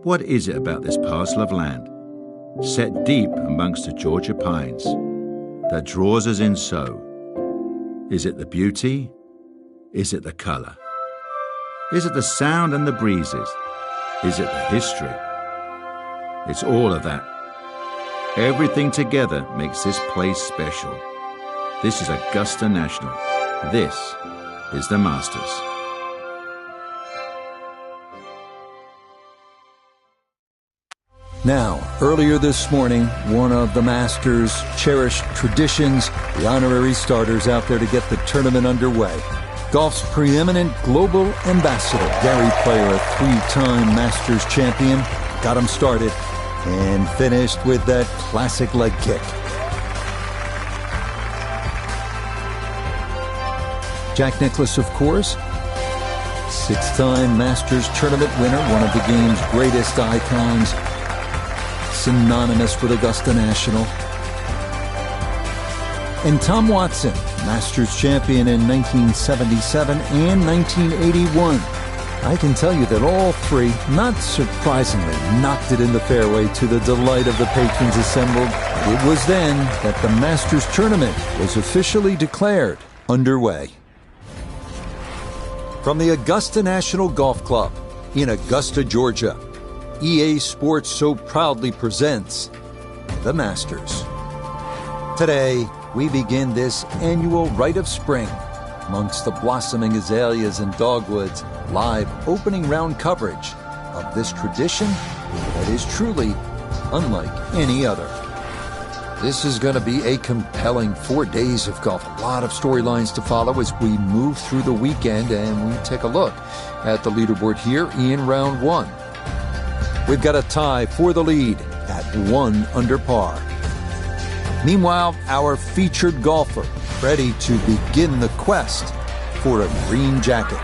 What is it about this parcel of land, set deep amongst the Georgia pines, that draws us in so? Is it the beauty? Is it the colour? Is it the sound and the breezes? Is it the history? It's all of that. Everything together makes this place special. This is Augusta National. This is the Masters. Now, earlier this morning, one of the Masters' cherished traditions, the honorary starters out there to get the tournament underway. Golf's preeminent global ambassador, Gary Player, a three-time Masters champion, got him started and finished with that classic leg kick. Jack Nicklaus, of course, six-time Masters tournament winner, one of the game's greatest icons, synonymous with Augusta National. And Tom Watson, Masters champion in 1977 and 1981. I can tell you that all three, not surprisingly, knocked it in the fairway to the delight of the patrons assembled. It was then that the Masters tournament was officially declared underway. From the Augusta National Golf Club in Augusta, Georgia, EA Sports so proudly presents the Masters. Today, we begin this annual rite of spring amongst the blossoming azaleas and dogwoods, live opening round coverage of this tradition that is truly unlike any other. This is going to be a compelling 4 days of golf. A lot of storylines to follow as we move through the weekend, and we take a look at the leaderboard here in round one. We've got a tie for the lead at 1 under par. Meanwhile, our featured golfer ready to begin the quest for a green jacket.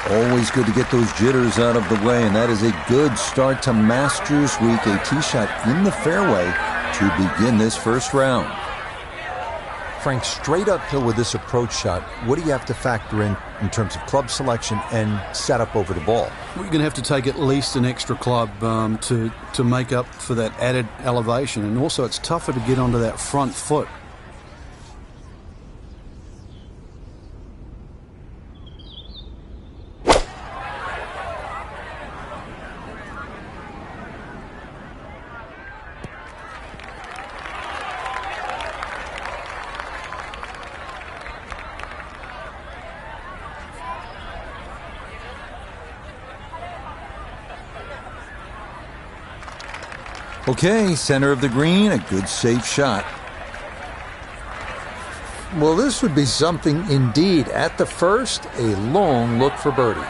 Always good to get those jitters out of the way, and that is a good start to Masters Week. A tee shot in the fairway to begin this first round. Frank, straight uphill with this approach shot, what do you have to factor in terms of club selection and setup over the ball? We're going to have to take at least an extra club to make up for that added elevation, and also it's tougher to get onto that front foot. Okay, center of the green, a good safe shot. Well, this would be something indeed. At the first, a long look for birdie.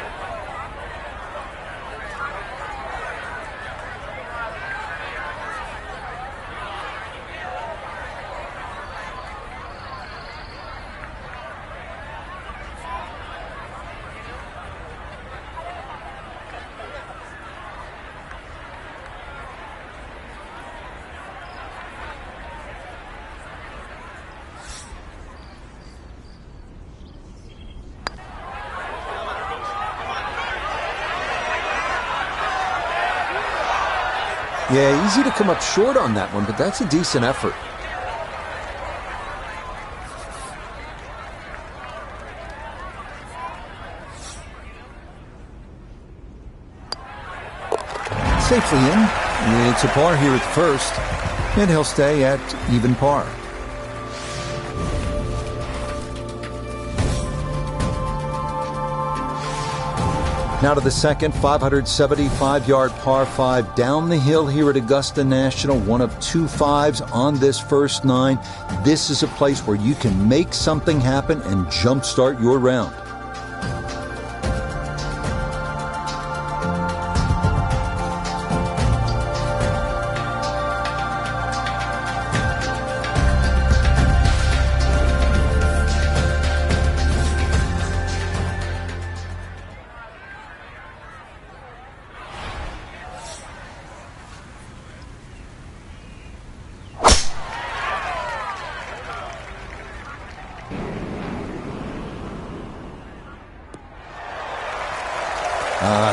Yeah, easy to come up short on that one, but that's a decent effort. Safely in. It's a par here at first, and he'll stay at even par. Now to the second 575-yard par 5 down the hill here at Augusta National. One of 2 5s on this first 9. This is a place where you can make something happen and jumpstart your round.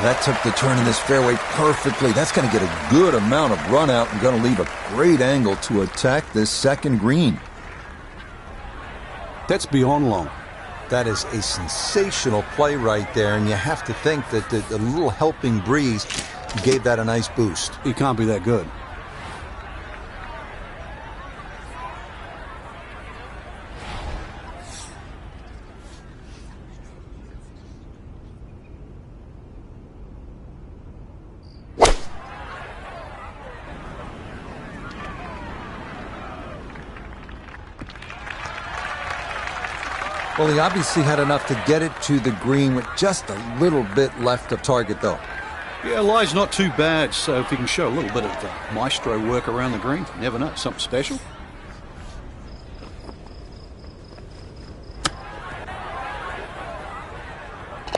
That took the turn in this fairway perfectly. That's going to get a good amount of run out and going to leave a great angle to attack this second green. That's beyond long. That is a sensational play right there, and you have to think that the little helping breeze gave that a nice boost. It can't be that good. Well, he obviously had enough to get it to the green with just a little bit left of target, though. Yeah, lie's not too bad, so if he can show a little bit of maestro work around the green, you never know, something special.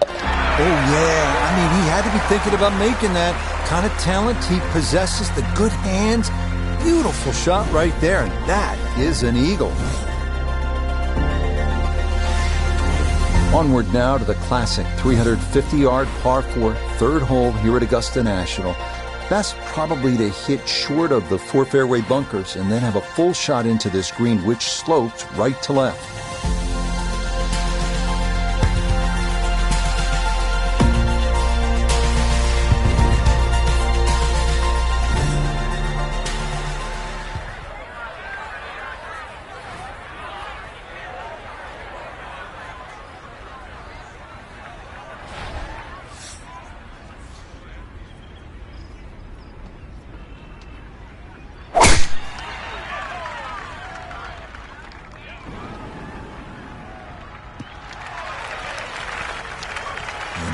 Oh, yeah. I mean, he had to be thinking about making that kind of talent. He possesses the good hands. Beautiful shot right there, and that is an eagle. Onward now to the classic 350-yard par 4 third hole here at Augusta National. Best probably to hit short of the 4 fairway bunkers and then have a full shot into this green, which slopes right to left.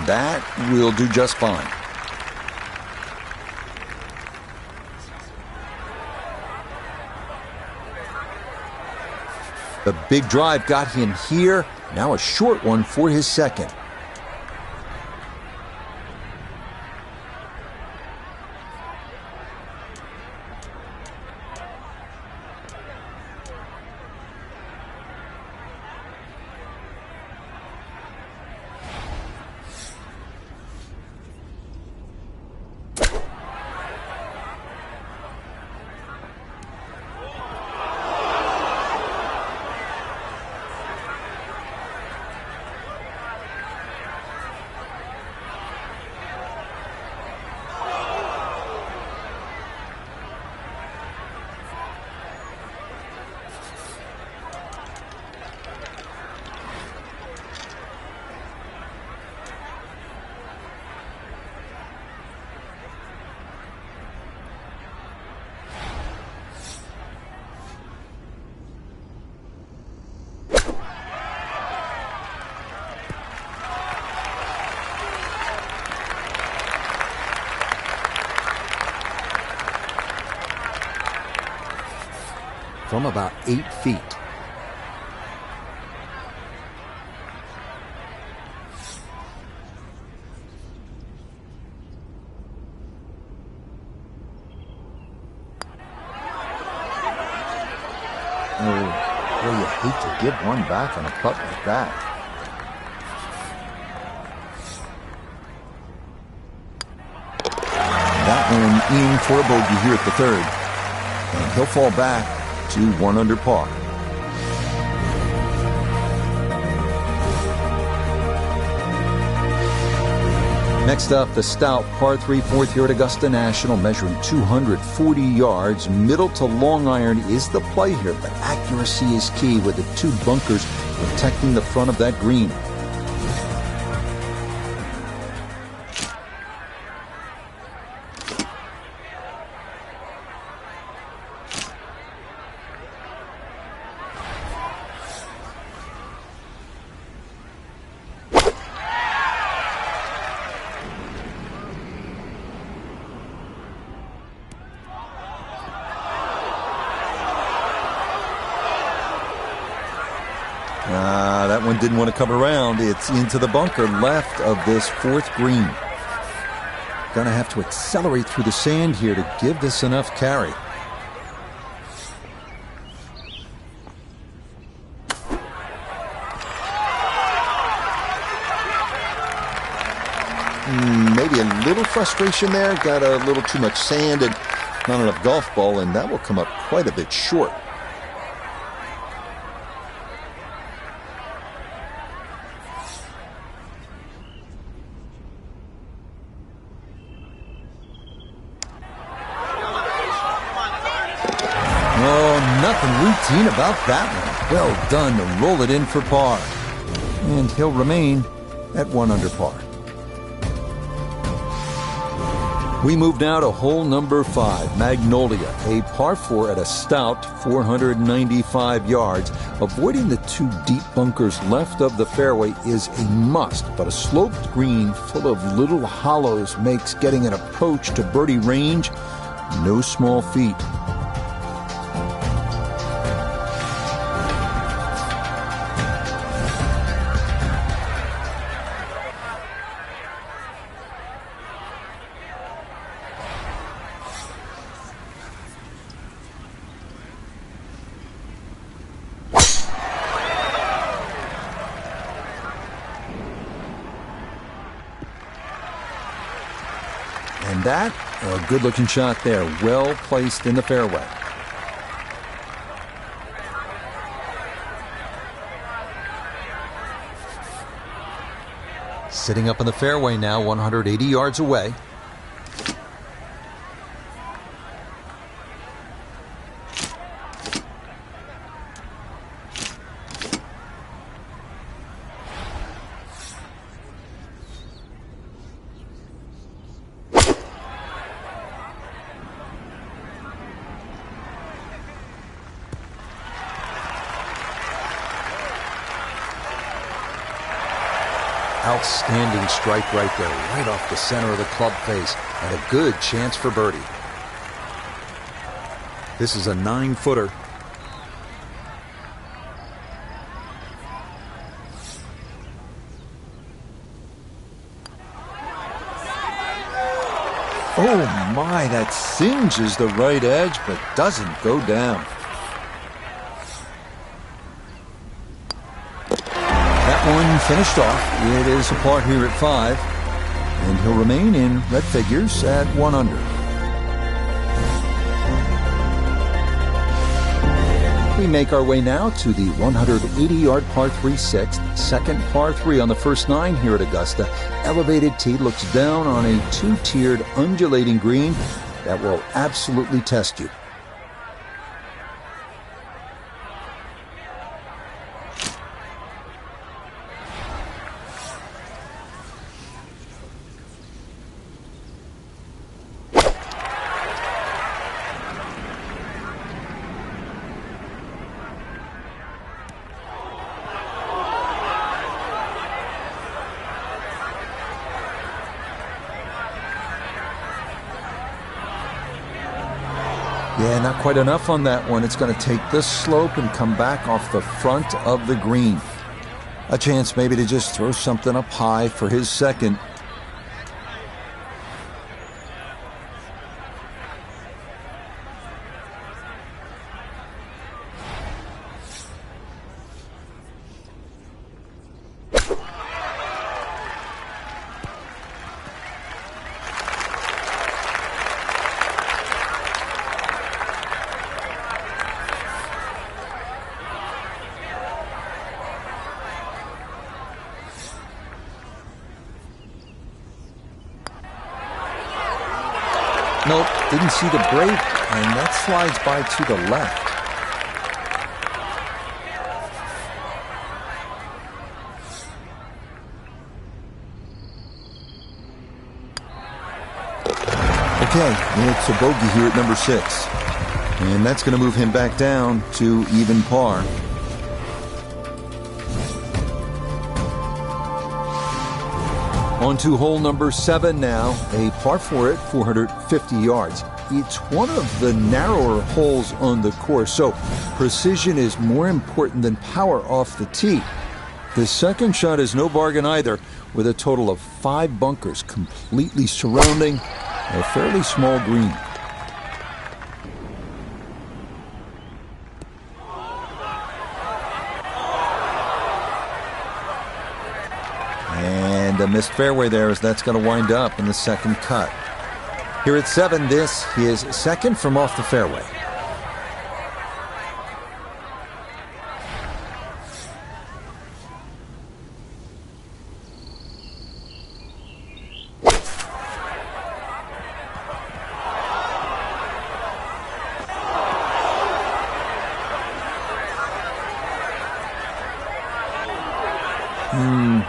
That will do just fine. The big drive got him here. Now a short one for his second. From about 8 feet. Oh, boy, you hate to give one back on a putt like that. That one in for a bogey here at the third. And he'll fall back to 1 under par. Next up, the stout par 3 fourth here at Augusta National, measuring 240 yards. Middle to long iron is the play here, but accuracy is key with the 2 bunkers protecting the front of that green. That one didn't want to come around. It's into the bunker left of this 4th green. Gonna have to accelerate through the sand here to give this enough carry. Maybe a frustration there. Got a little too much sand and not enough golf ball, and that will come up quite a bit short. Oh, nothing routine about that one. Well done to roll it in for par. And he'll remain at 1 under par. We move now to hole number 5, Magnolia, a par 4 at a stout 495 yards. Avoiding the 2 deep bunkers left of the fairway is a must, but a sloped green full of little hollows makes getting an approach to birdie range no small feat. And that, a good-looking shot there, well placed in the fairway. Sitting up in the fairway now, 180 yards away. Outstanding strike right there, right off the center of the club face, and a good chance for birdie. This is a 9-footer. Oh my, that singes the right edge, but doesn't go down. One finished off. It is a par here at 5, and he'll remain in red figures at 1 under. We make our way now to the 180-yard par 3 6th, second par 3 on the first 9 here at Augusta. Elevated tee looks down on a 2-tiered undulating green that will absolutely test you. Yeah, not quite enough on that one. It's going to take this slope and come back off the front of the green. A chance maybe to just throw something up high for his second. Nope, didn't see the break, and that slides by to the left. Okay, it's a bogey here at number 6. And that's going to move him back down to even par. On to hole number 7 now, a par 4 at 450 yards. It's one of the narrower holes on the course, so precision is more important than power off the tee. The second shot is no bargain either, with a total of 5 bunkers completely surrounding a fairly small green. And a missed fairway there, as that's going to wind up in the second cut. Here at 7, this is second from off the fairway.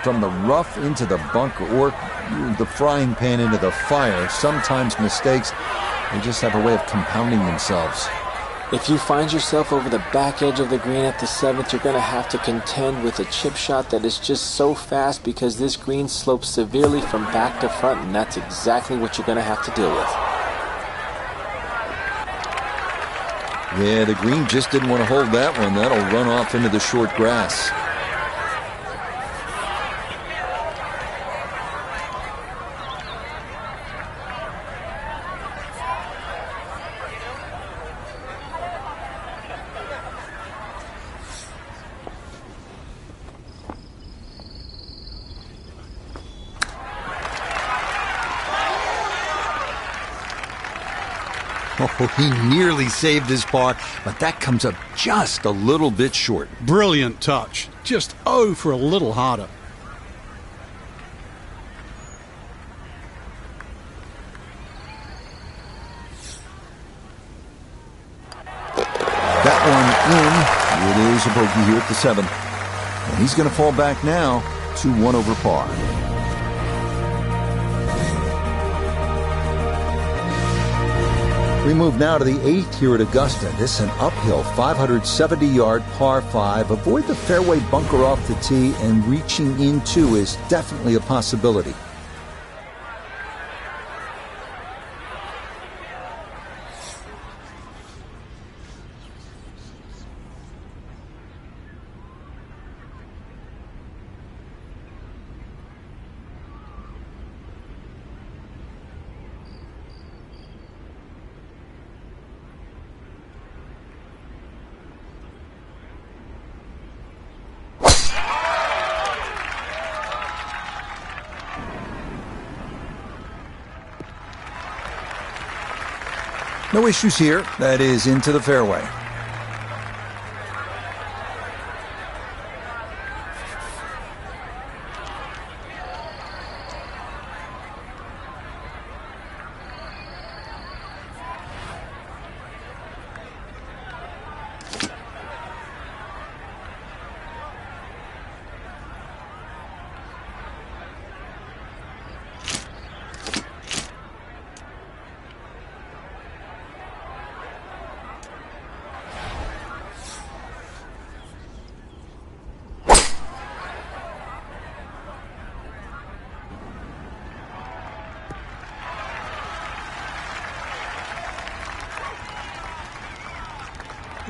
From the rough into the bunker, or the frying pan into the fire. Sometimes mistakes, they just have a way of compounding themselves. If you find yourself over the back edge of the green at the 7th, you're going to have to contend with a chip shot that is just so fast, because this green slopes severely from back to front, and that's exactly what you're going to have to deal with. Yeah, the green just didn't want to hold that one. That'll run off into the short grass. Oh, he nearly saved his par, but that comes up just a little bit short. Brilliant touch. Just for a little harder. That one in. It is a bogey here at the 7th. And he's going to fall back now to 1 over par. We move now to the 8th here at Augusta. This is an uphill 570-yard par 5. Avoid the fairway bunker off the tee, and reaching into is definitely a possibility. No issues here. That is into the fairway.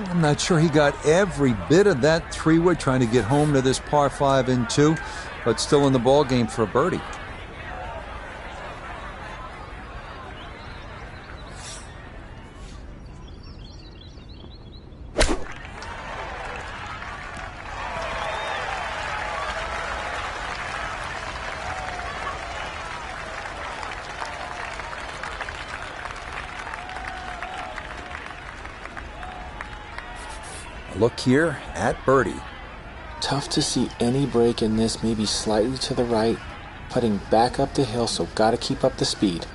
I'm not sure he got every bit of that three-wood trying to get home to this par 5 and 2, but still in the ball game for a birdie. Look here at birdie. Tough to see any break in this, maybe slightly to the right, putting back up the hill, so got to keep up the speed.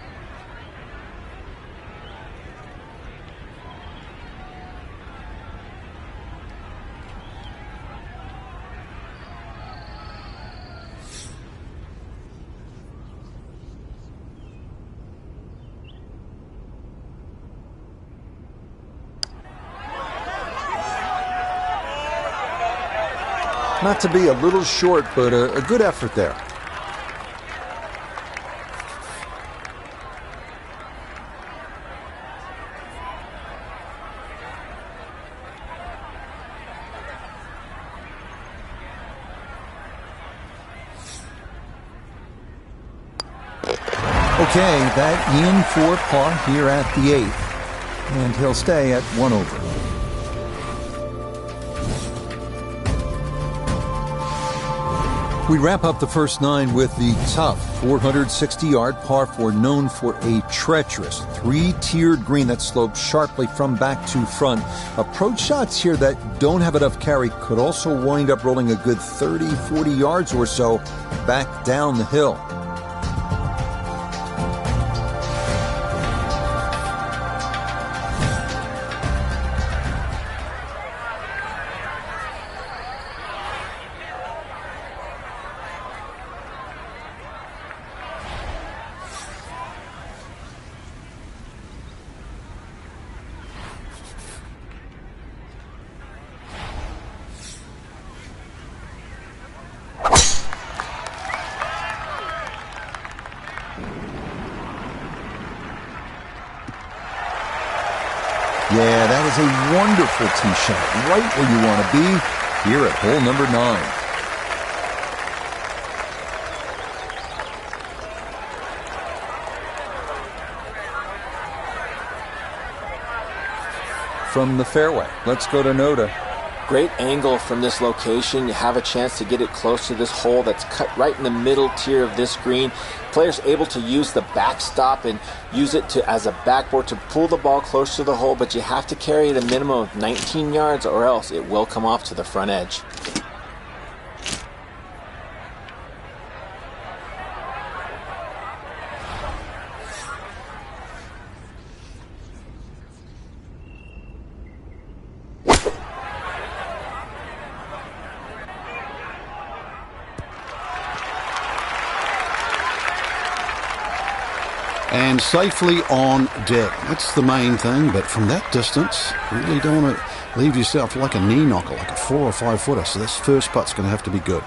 Not to be a little short, but a good effort there. Okay, that in for par here at the 8th. And he'll stay at 1 over. We wrap up the first 9 with the tough 460-yard par 4, known for a treacherous 3-tiered green that slopes sharply from back to front. Approach shots here that don't have enough carry could also wind up rolling a good 30, 40 yards or so back down the hill. Yeah, that is a wonderful tee shot, right where you want to be here at hole number 9. From the fairway, let's go to Noda. Great angle from this location. You have a chance to get it close to this hole that's cut right in the middle tier of this green. Players able to use the backstop and use it as a backboard to pull the ball close to the hole, but you have to carry it a minimum of 19 yards or else it will come off to the front edge. And safely on deck. That's the main thing, but from that distance, you really don't want to leave yourself like a knee knocker, like a 4 or 5 footer. So this first putt's going to have to be good.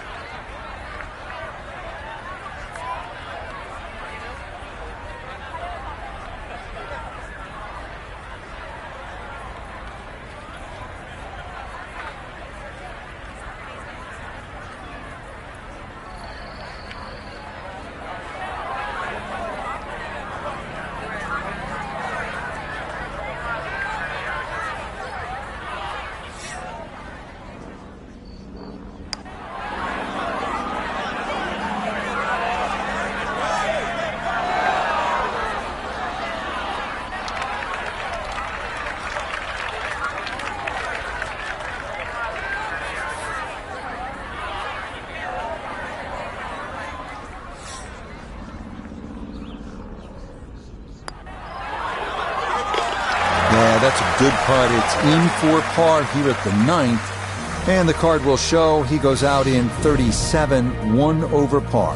That's a good putt. It's in for par here at the 9th. And the card will show he goes out in 37, 1 over par.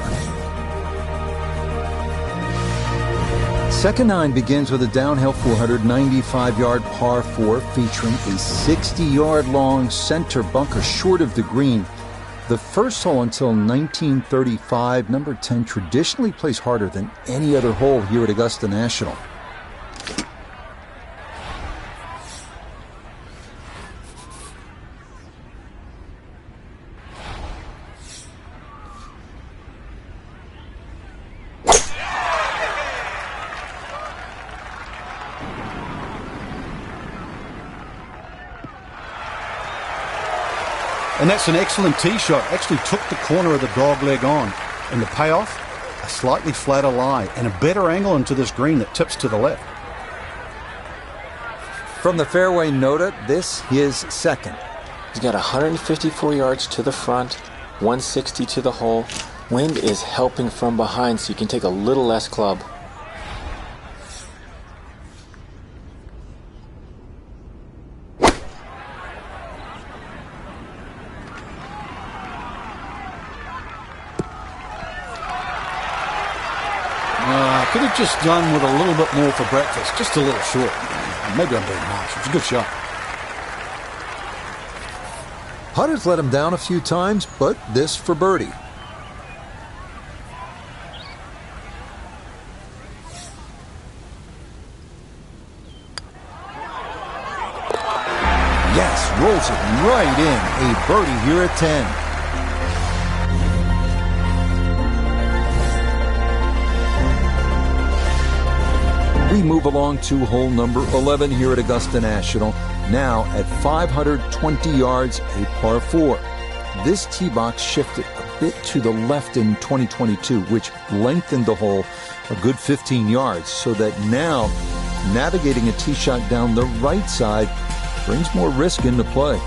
Second 9 begins with a downhill 495-yard par 4 featuring a 60-yard long center bunker short of the green. The first hole until 1935, number 10 traditionally plays harder than any other hole here at Augusta National. And that's an excellent tee shot. Actually took the corner of the dog leg on. And the payoff, a slightly flatter lie and a better angle into this green that tips to the left. From the fairway, Noda, this is second. He's got 154 yards to the front, 160 to the hole. Wind is helping from behind, so you can take a little less club. Could have just done with a little bit more for breakfast, just a little short. Maybe I'm being harsh. It's a good shot. Putter's let him down a few times, but this for birdie. Yes, rolls it right in. A birdie here at 10. We move along to hole number 11 here at Augusta National, now at 520 yards, a par 4. This tee box shifted a bit to the left in 2022, which lengthened the hole a good 15 yards, so that now navigating a tee shot down the right side brings more risk into play.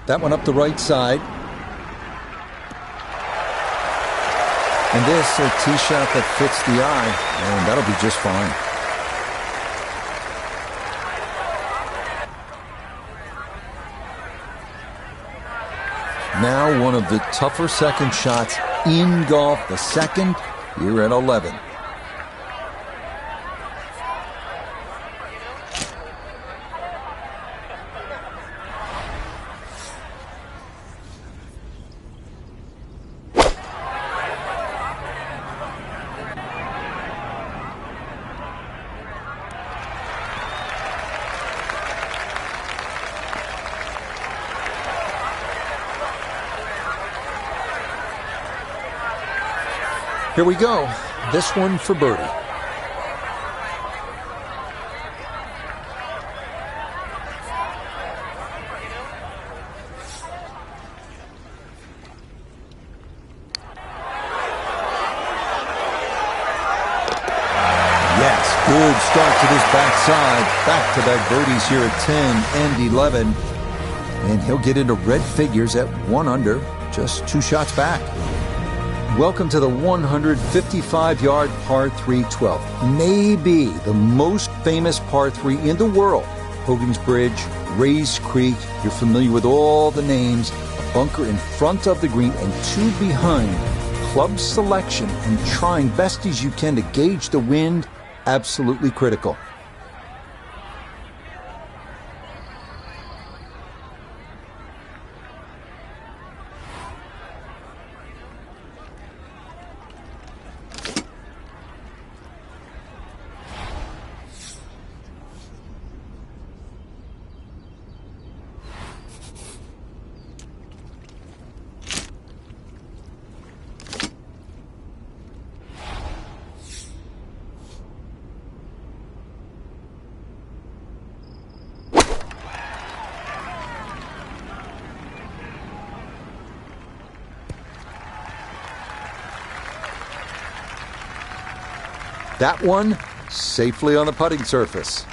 That one up the right side. And this, a tee shot that fits the eye, and that'll be just fine. Now one of the tougher second shots in golf, the second here at 11. Here we go. This one for birdie. Yes, good start to this backside. Back-to-back birdies here at 10 and 11. And he'll get into red figures at 1 under, just 2 shots back. Welcome to the 155-yard par 3 12th. Maybe the most famous par 3 in the world. Hogan's Bridge, Rays Creek. You're familiar with all the names. A bunker in front of the green and 2 behind. Club selection and trying best as you can to gauge the wind, absolutely critical. That one safely on the putting surface.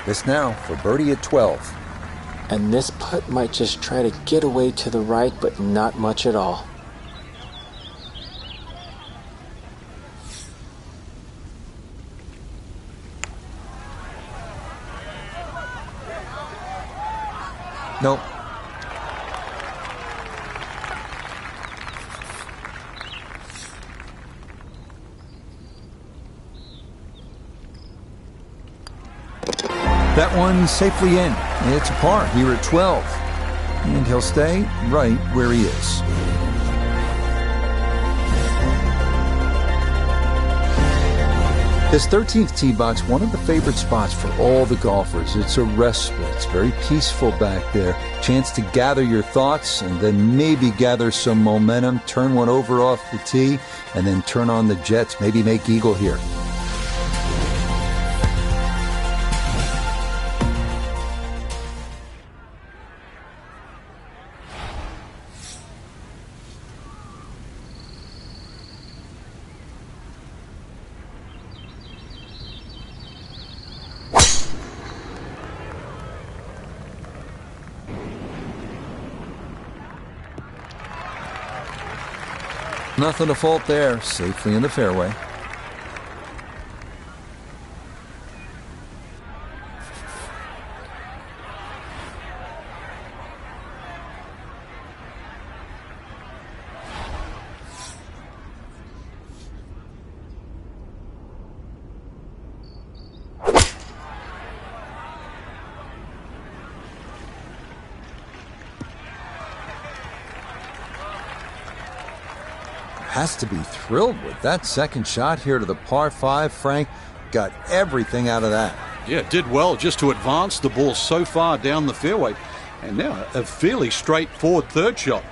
This now for birdie at 12. And this putt might just try to get away to the right, but not much at all. Nope. That one safely in. It's a par here at 12. And he'll stay right where he is. This 13th tee box, one of the favorite spots for all the golfers. It's a respite. It's very peaceful back there. Chance to gather your thoughts and then maybe gather some momentum. Turn one over off the tee and then turn on the jets. Maybe make eagle here. Nothing to fault there, safely in the fairway. has to be thrilled with that second shot here to the par 5. Frank got everything out of that. Yeah, did well just to advance the ball so far down the fairway. And now a fairly straightforward third shot.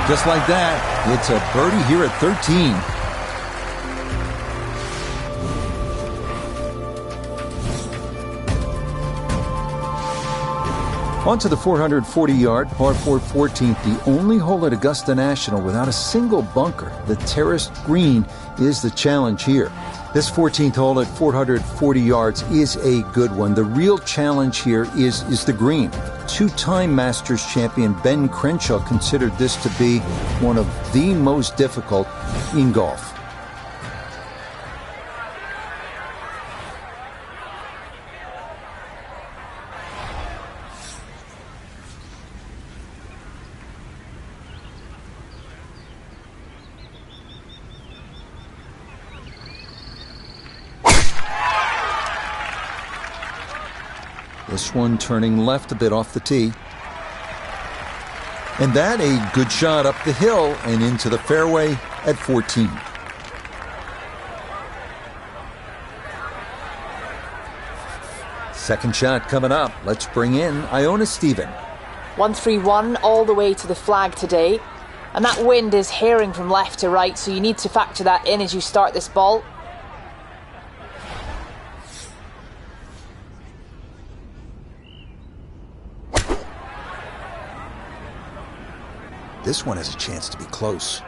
Just like that, it's a birdie here at 13. On to the 440-yard par 4 14th, the only hole at Augusta National without a single bunker. The terraced green is the challenge here. This 14th hole at 440 yards is a good one. The real challenge here is the green. Two-time Masters champion Ben Crenshaw considered this to be one of the most difficult in golf. This one turning left a bit off the tee. And that a good shot up the hill and into the fairway at 14. Second shot coming up. Let's bring in Iona Stephen. 131 all the way to the flag today. And that wind is herring from left to right, so you need to factor that in as you start this ball. This one has a chance to be close.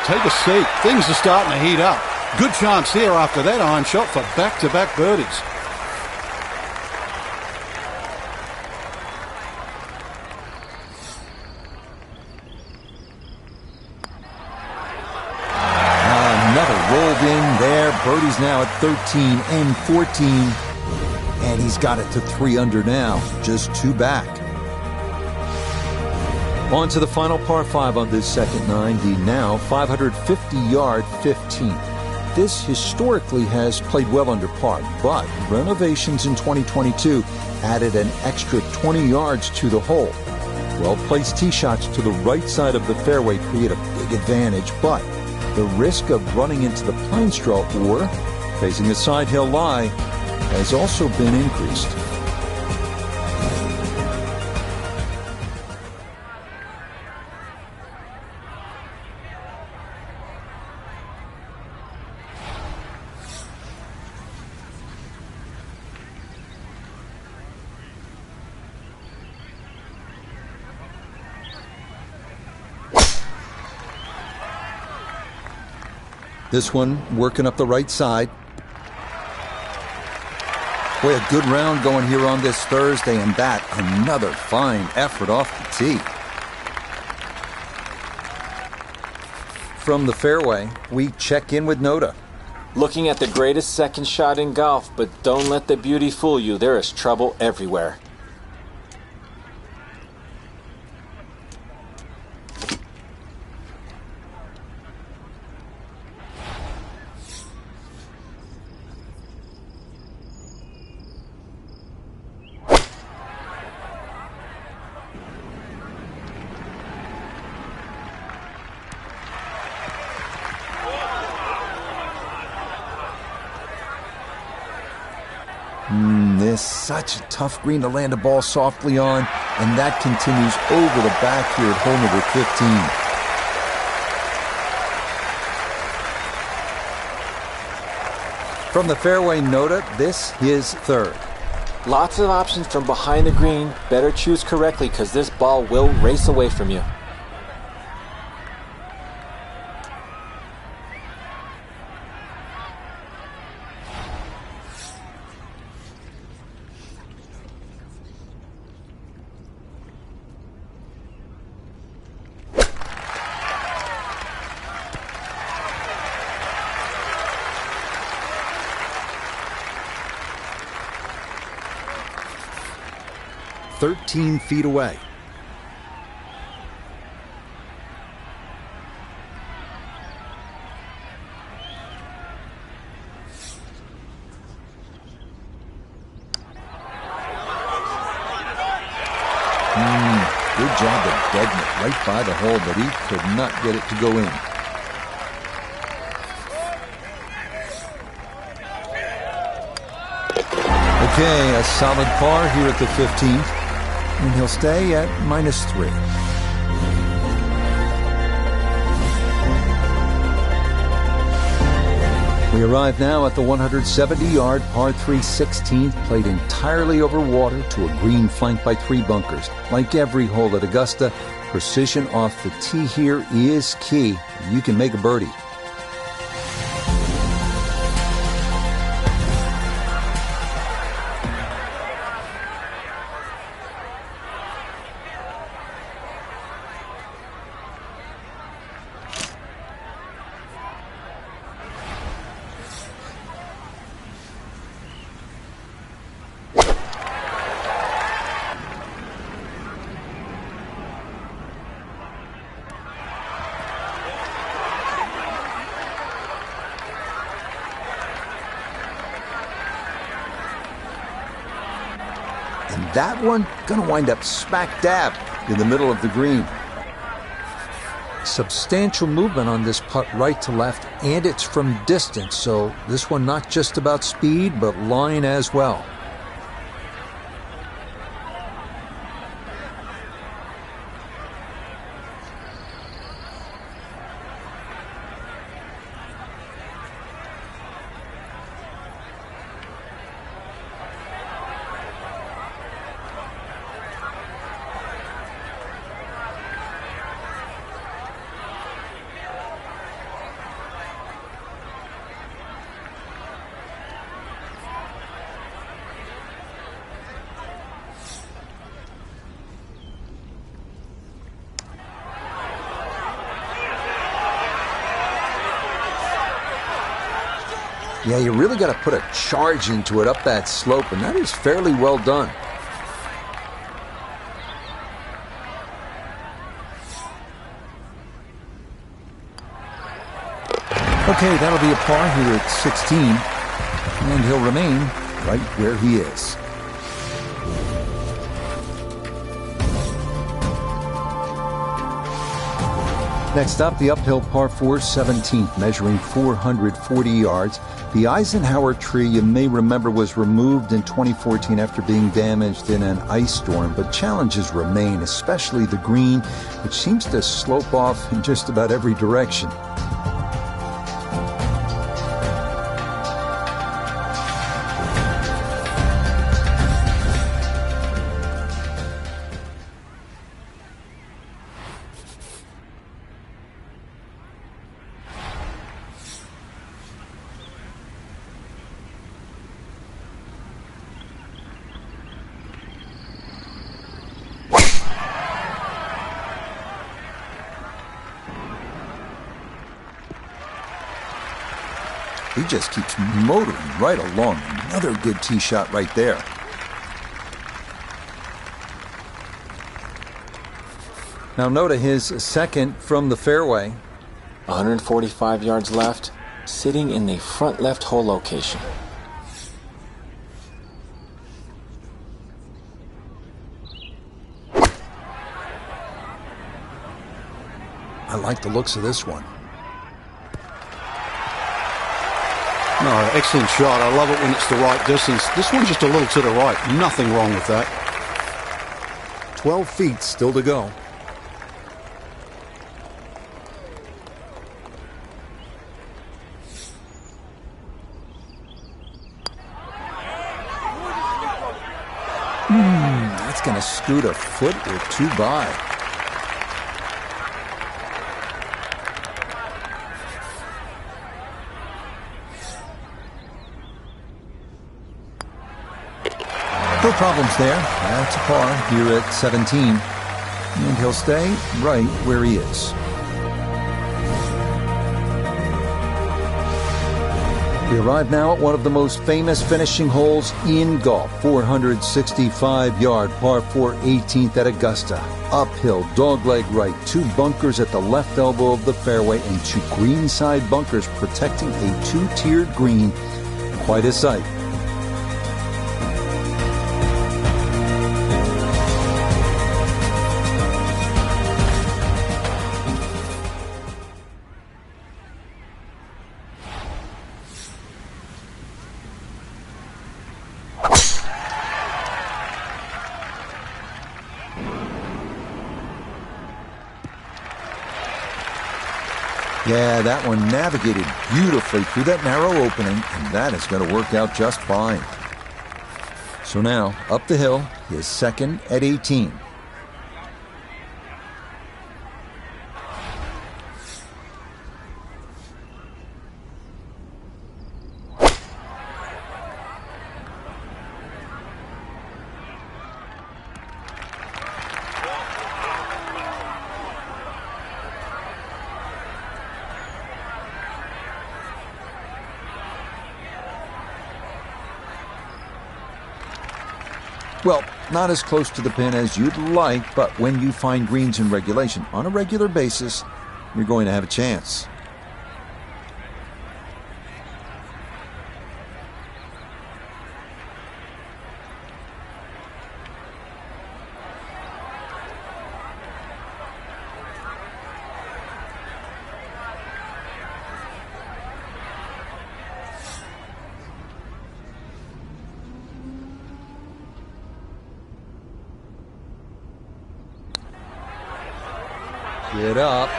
Take a seat. Things are starting to heat up. Good chance here after that iron shot for back-to-back birdies. Another rolled in there. Birdie's now at 13 and 14. And he's got it to 3 under now, just 2 back. On to the final par 5 on this second 9, the now 550-yard 15th. This historically has played well under par, but renovations in 2022 added an extra 20 yards to the hole. Well-placed tee shots to the right side of the fairway create a big advantage, but the risk of running into the pine straw or facing a side hill lie has also been increased. This one working up the right side. Boy, a good round going here on this Thursday, and that another fine effort off the tee. From the fairway, we check in with Noda. Looking at the greatest second shot in golf, but don't let the beauty fool you. There is trouble everywhere. This such a tough green to land a ball softly on, and that continues over the back here at hole number 15. From the fairway, Noda, this is third. Lots of options from behind the green. Better choose correctly because this ball will race away from you. 13 feet away. Good job of deading it right by the hole, but he could not get it to go in. Okay, a solid par here at the 15th, and he'll stay at -3. We arrive now at the 170-yard par 3 16th, played entirely over water to a green flanked by 3 bunkers. Like every hole at Augusta, precision off the tee here is key. You can make a birdie. And that one going to wind up smack dab in the middle of the green. Substantial movement on this putt right to left, and it's from distance, so this one not just about speed, but line as well. Yeah, you really got to put a charge into it up that slope, and that is fairly well done. Okay, that'll be a par here at 16, and he'll remain right where he is. Next up, the uphill par 4 17th, measuring 440 yards. The Eisenhower tree, you may remember, was removed in 2014 after being damaged in an ice storm, but challenges remain, especially the green, which seems to slope off in just about every direction. He just keeps motoring right along. Another good tee shot right there. Now note his second from the fairway. 145 yards left, sitting in the front left hole location. I like the looks of this one. No, excellent shot. I love it when it's the right distance. This one's just a little to the right. Nothing wrong with that. 12 feet still to go. That's going to scoot a foot or two by. No problems there. That's a par here at 17. And he'll stay right where he is. We arrive now at one of the most famous finishing holes in golf, 465-yard par 4 18th at Augusta. Uphill, dogleg right, 2 bunkers at the left elbow of the fairway, and 2 greenside bunkers protecting a 2-tiered green. Quite a sight. Yeah, that one navigated beautifully through that narrow opening, and that is going to work out just fine. So now, up the hill, his second at 18. Well, not as close to the pin as you'd like, but when you find greens in regulation on a regular basis, you're going to have a chance. Get up.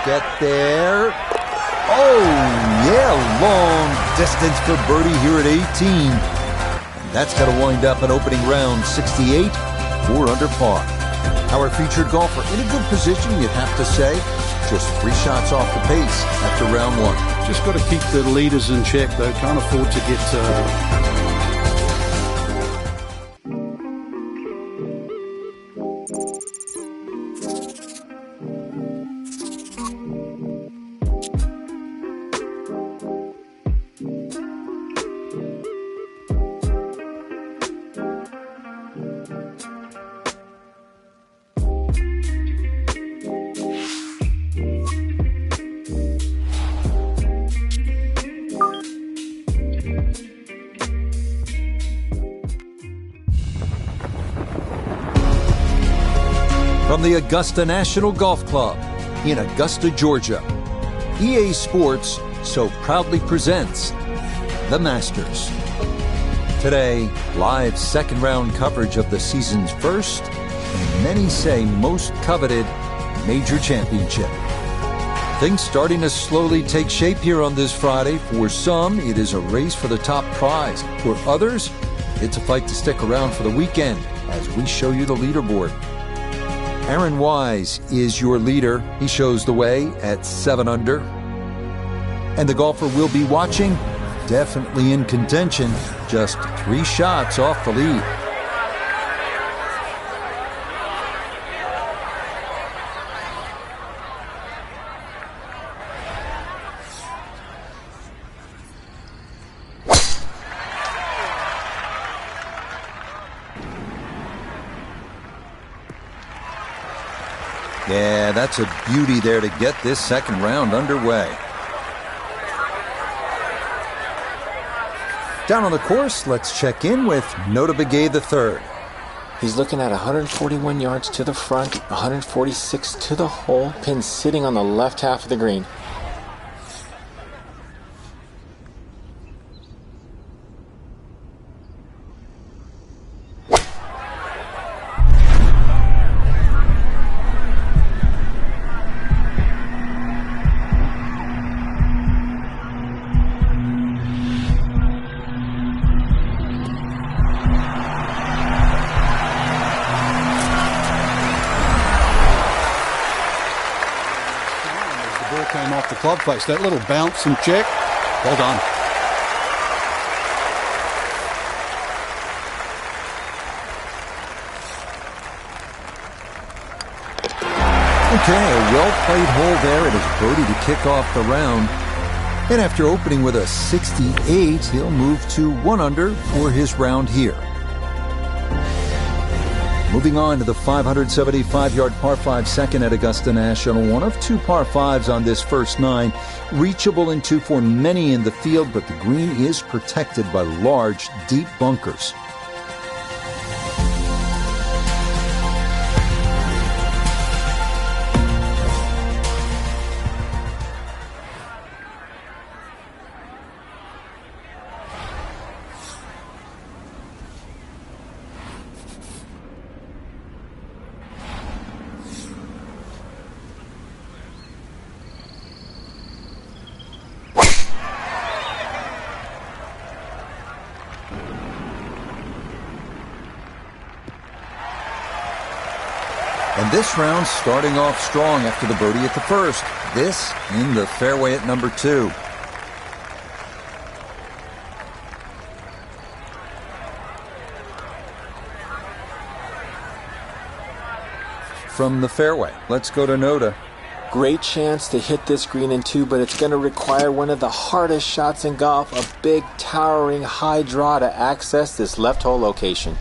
Get there. Oh, yeah, long distance for birdie here at 18. And that's going to wind up an opening round 68, 4 under par. Our featured golfer in a good position, you'd have to say. Just 3 shots off the pace after round 1. Just got to keep the leaders in check, though. Can't afford to get... From the Augusta National Golf Club in Augusta, Georgia, EA Sports so proudly presents the Masters. Today, live second round coverage of the season's first, and many say most coveted, major championship. Things starting to slowly take shape here on this Friday. For some, it is a race for the top prize. For others, it's a fight to stick around for the weekend as we show you the leaderboard. Aaron Wise is your leader. He shows the way at 7 under. And the golfer we'll be watching, definitely in contention, just 3 shots off the lead. Yeah, that's a beauty there to get this second round underway. Down on the course, let's check in with Nota Begay III. He's looking at 141 yards to the front, 146 to the hole, pin sitting on the left half of the green. Came off the club face. That little bounce and check. Well done. Okay, a well-played hole there. It is birdie to kick off the round. And after opening with a 68, he'll move to 1 under for his round here. Moving on to the 575-yard par 5 second at Augusta National. One of 2 par 5s on this first 9. Reachable into for many in the field, but the green is protected by large, deep bunkers. And this round starting off strong after the birdie at the first. This in the fairway at number 2. From the fairway, let's go to Noda. Great chance to hit this green in 2, but it's going to require one of the hardest shots in golf, a big, towering, high draw to access this left hole location.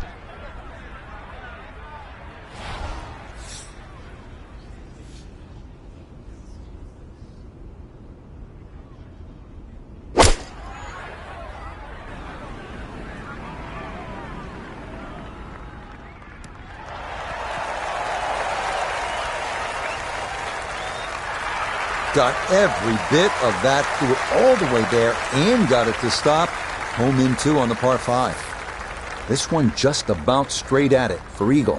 Got every bit of that, threw it all the way there and got it to stop. Home in 2 on the par 5. This one just about straight at it for eagle.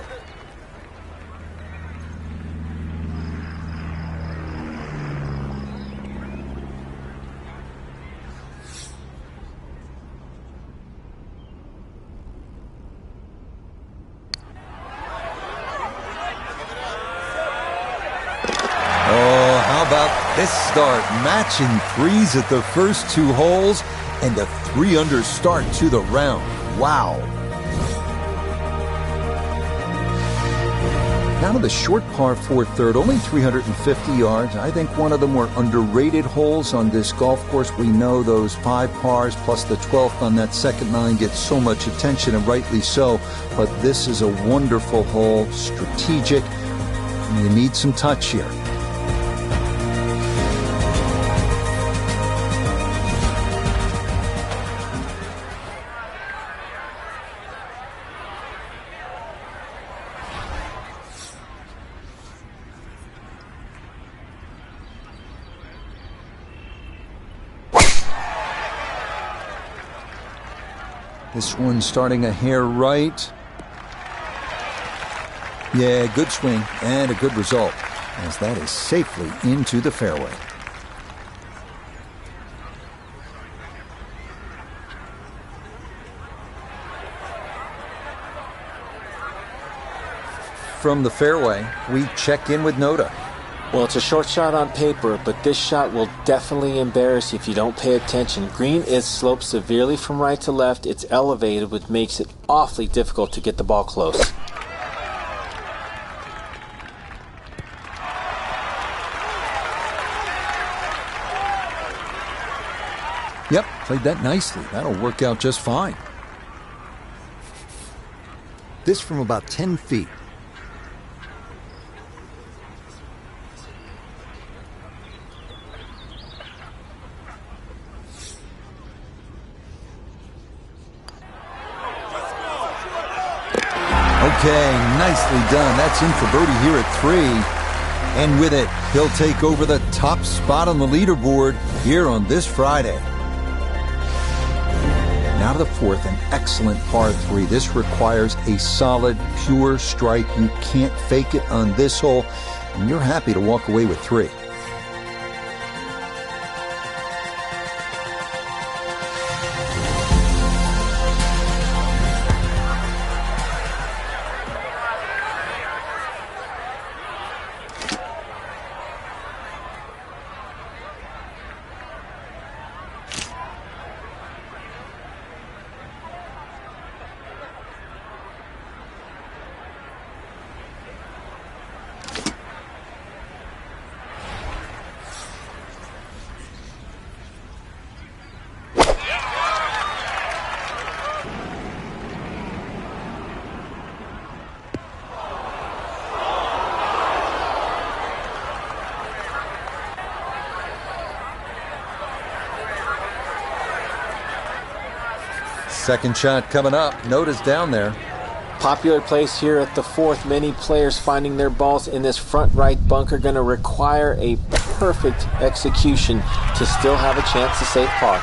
This start matching 3s at the first 2 holes and a 3-under start to the round. Wow. Now to the short par 4 third, only 350 yards. I think one of the more underrated holes on this golf course. We know those 5 pars plus the 12th on that second 9 get so much attention, and rightly so. But this is a wonderful hole, strategic. You need some touch here. This one starting a hair right. Yeah, good swing and a good result, as that is safely into the fairway. From the fairway, we check in with Noda. Well, it's a short shot on paper, but this shot will definitely embarrass you if you don't pay attention. Green is sloped severely from right to left. It's elevated, which makes it awfully difficult to get the ball close. Yep, played that nicely. That'll work out just fine. This from about 10 feet. Okay, nicely done. That's in for birdie here at 3. And with it, he'll take over the top spot on the leaderboard here on this Friday. Now to the 4th, an excellent par 3. This requires a solid, pure strike. You can't fake it on this hole, and you're happy to walk away with 3. Second shot coming up. Notice down there. Popular place here at the fourth. Many players finding their balls in this front right bunker. Going to require a perfect execution to still have a chance to save par.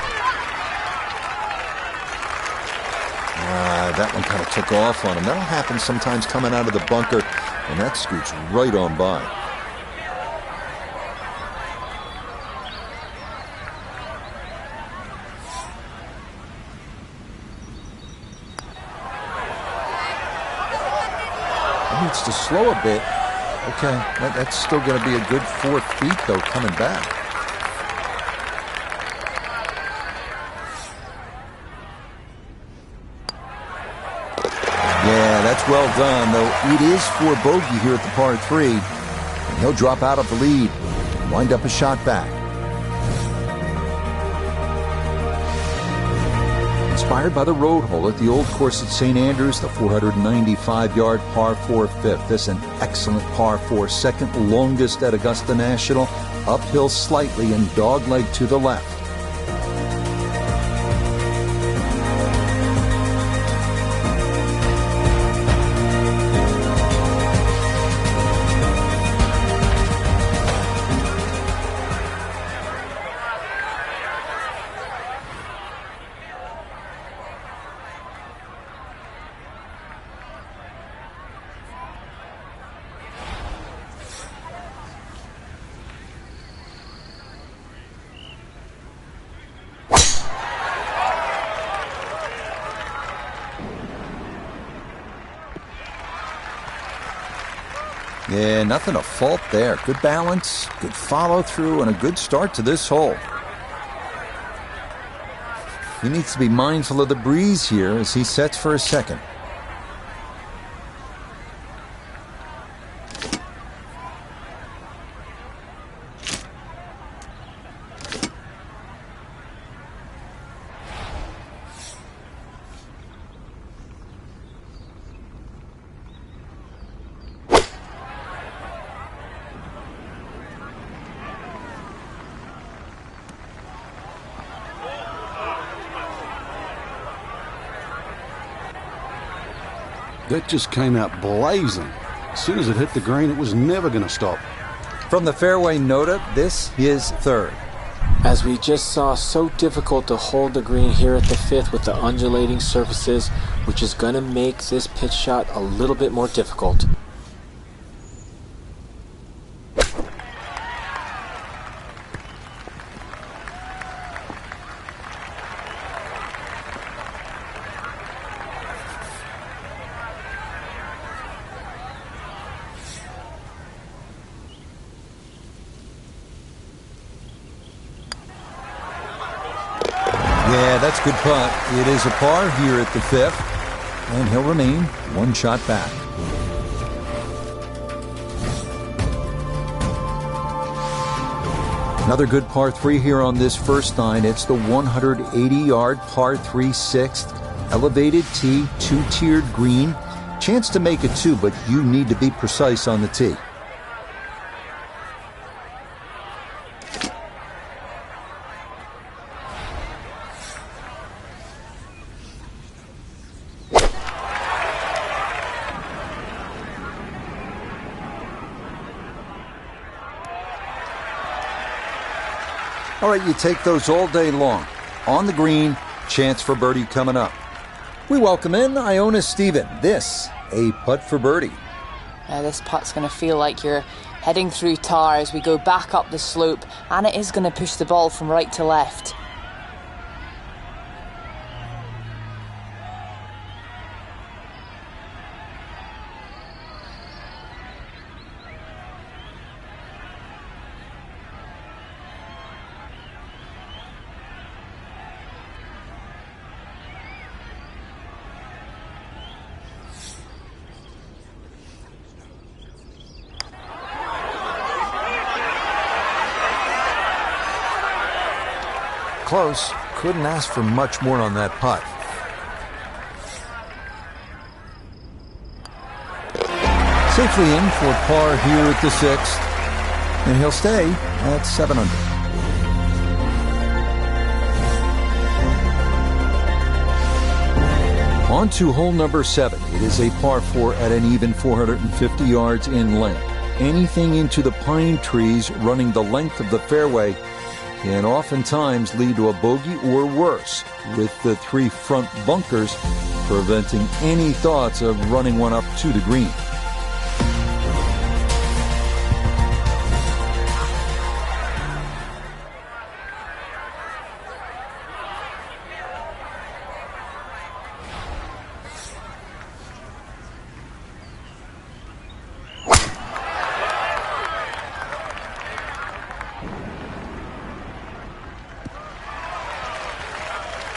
That one kind of took off on him. That'll happen sometimes coming out of the bunker, and that scoots right on by. Needs to slow a bit. Okay, that's still going to be a good 4 feet, though, coming back. Yeah, that's well done, though it is for bogey here at the par 3. And he'll drop out of the lead and wind up a shot back. Inspired by the road hole at the old course at St. Andrews, the 495-yard par 4 fifth. This an excellent par 4, second longest at Augusta National, uphill slightly and dogleg to the left. Yeah, nothing to fault there. Good balance, good follow through, and a good start to this hole. He needs to be mindful of the breeze here as he sets for a second. That just came out blazing. As soon as it hit the green, it was never going to stop. From the fairway nota, this is third. As we just saw, so difficult to hold the green here at the fifth with the undulating surfaces, which is going to make this pitch shot a little bit more difficult. Yeah, that's good putt. It is a par here at the fifth, and he'll remain one shot back. Another good par 3 here on this first nine. It's the 180-yard par 3 sixth. Elevated tee, two-tiered green. Chance to make it two, but you need to be precise on the tee. All right, you take those all day long. On the green, chance for birdie coming up. We welcome in Iona Stephen. This, a putt for birdie. This putt's going to feel like you're heading through tar as we go back up the slope, and it is going to push the ball from right to left. Close. Couldn't ask for much more on that putt. Safely in for par here at the sixth, and he'll stay at 7 under. On to hole number 7. It is a par 4 at an even 450 yards in length. Anything into the pine trees running the length of the fairway can oftentimes lead to a bogey or worse, with the 3 front bunkers preventing any thoughts of running one up to the green.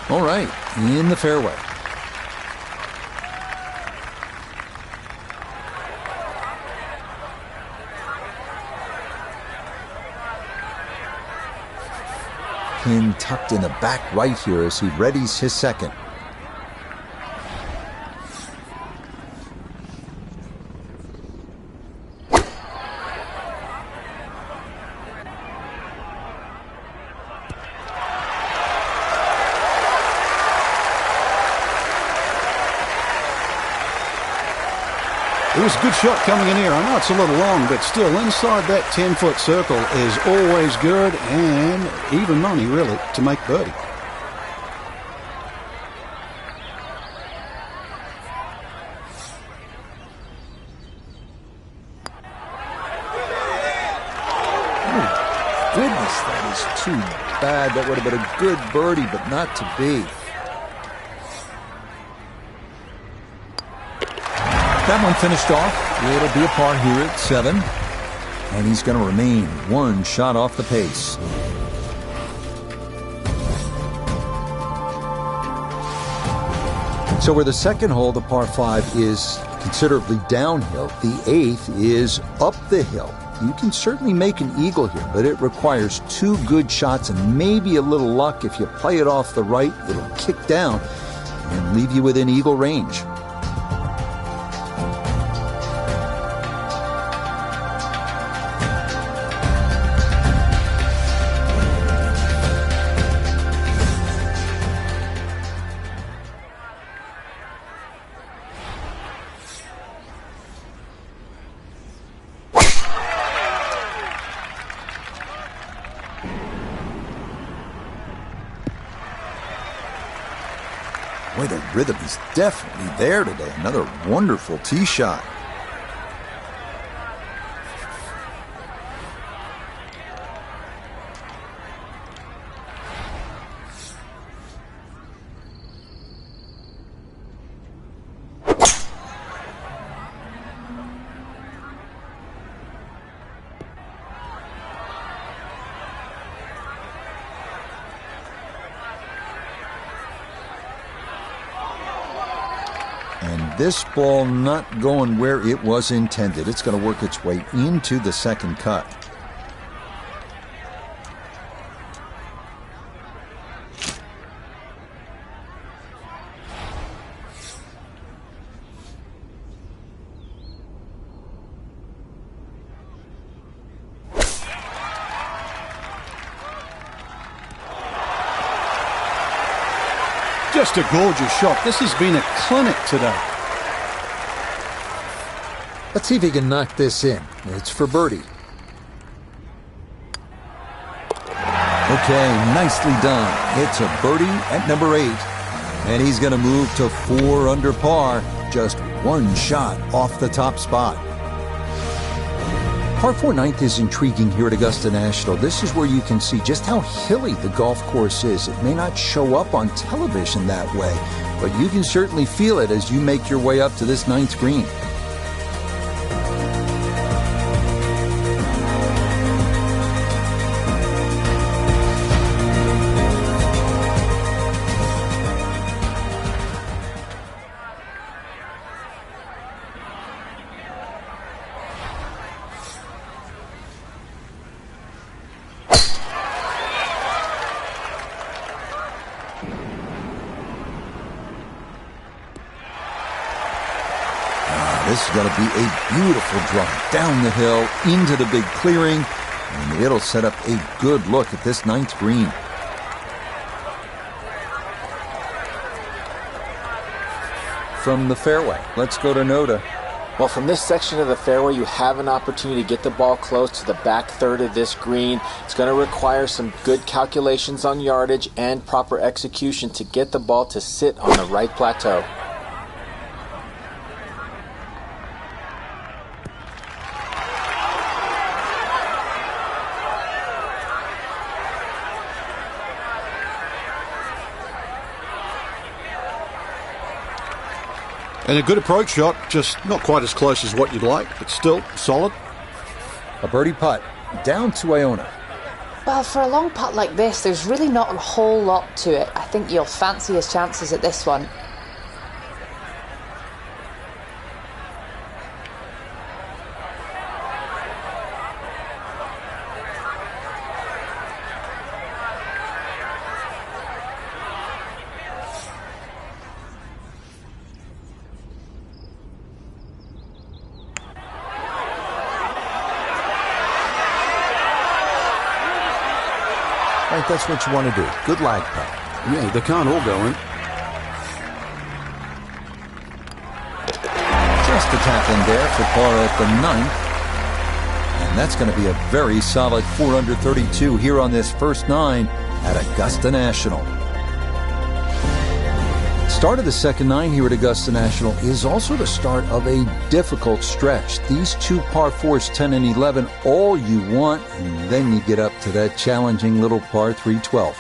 All right, in the fairway. Pin tucked in the back right here as he readies his second. It was a good shot coming in here. I know it's a little long, but still inside that 10-foot circle is always good, and even money, really, to make birdie. Oh, goodness, that is too bad. That would have been a good birdie, but not to be. That one finished off. It'll be a par here at 7. And he's going to remain 1 shot off the pace. So where the second hole, the par 5, is considerably downhill, the 8th is up the hill. You can certainly make an eagle here, but it requires 2 good shots and maybe a little luck. If you play it off the right, it'll kick down and leave you within eagle range. Boy, the rhythm is definitely there today. Another wonderful tee shot. And this ball not going where it was intended. It's going to work its way into the second cut. Just a gorgeous shot. This has been a clinic today. Let's see if he can knock this in. It's for birdie. Okay, nicely done. It's a birdie at number 8. And he's going to move to 4 under par. Just 1 shot off the top spot. Par 4 9th is intriguing here at Augusta National. This is where you can see just how hilly the golf course is. It may not show up on television that way, but you can certainly feel it as you make your way up to this 9th green. This is going to be a beautiful drive down the hill into the big clearing, and it'll set up a good look at this 9th green. from the fairway. Let's go to Noda. Well, from this section of the fairway, you have an opportunity to get the ball close to the back third of this green. It's going to require some good calculations on yardage and proper execution to get the ball to sit on the right plateau. And a good approach shot, just not quite as close as what you'd like, but still solid. A birdie putt down to Iona. Well, for a long putt like this, there's really not a whole lot to it. I think you'll fancy his chances at this one. I think that's what you want to do. Good lag putt. Yeah, they can't all go in. Just a tap in there for par at the 9th. And that's going to be a very solid 4 under 32 here on this first 9 at Augusta National. Start of the second 9 here at Augusta National is also the start of a difficult stretch. These two par 4s, 10 and 11, all you want, and then you get up to that challenging little par 3, 12.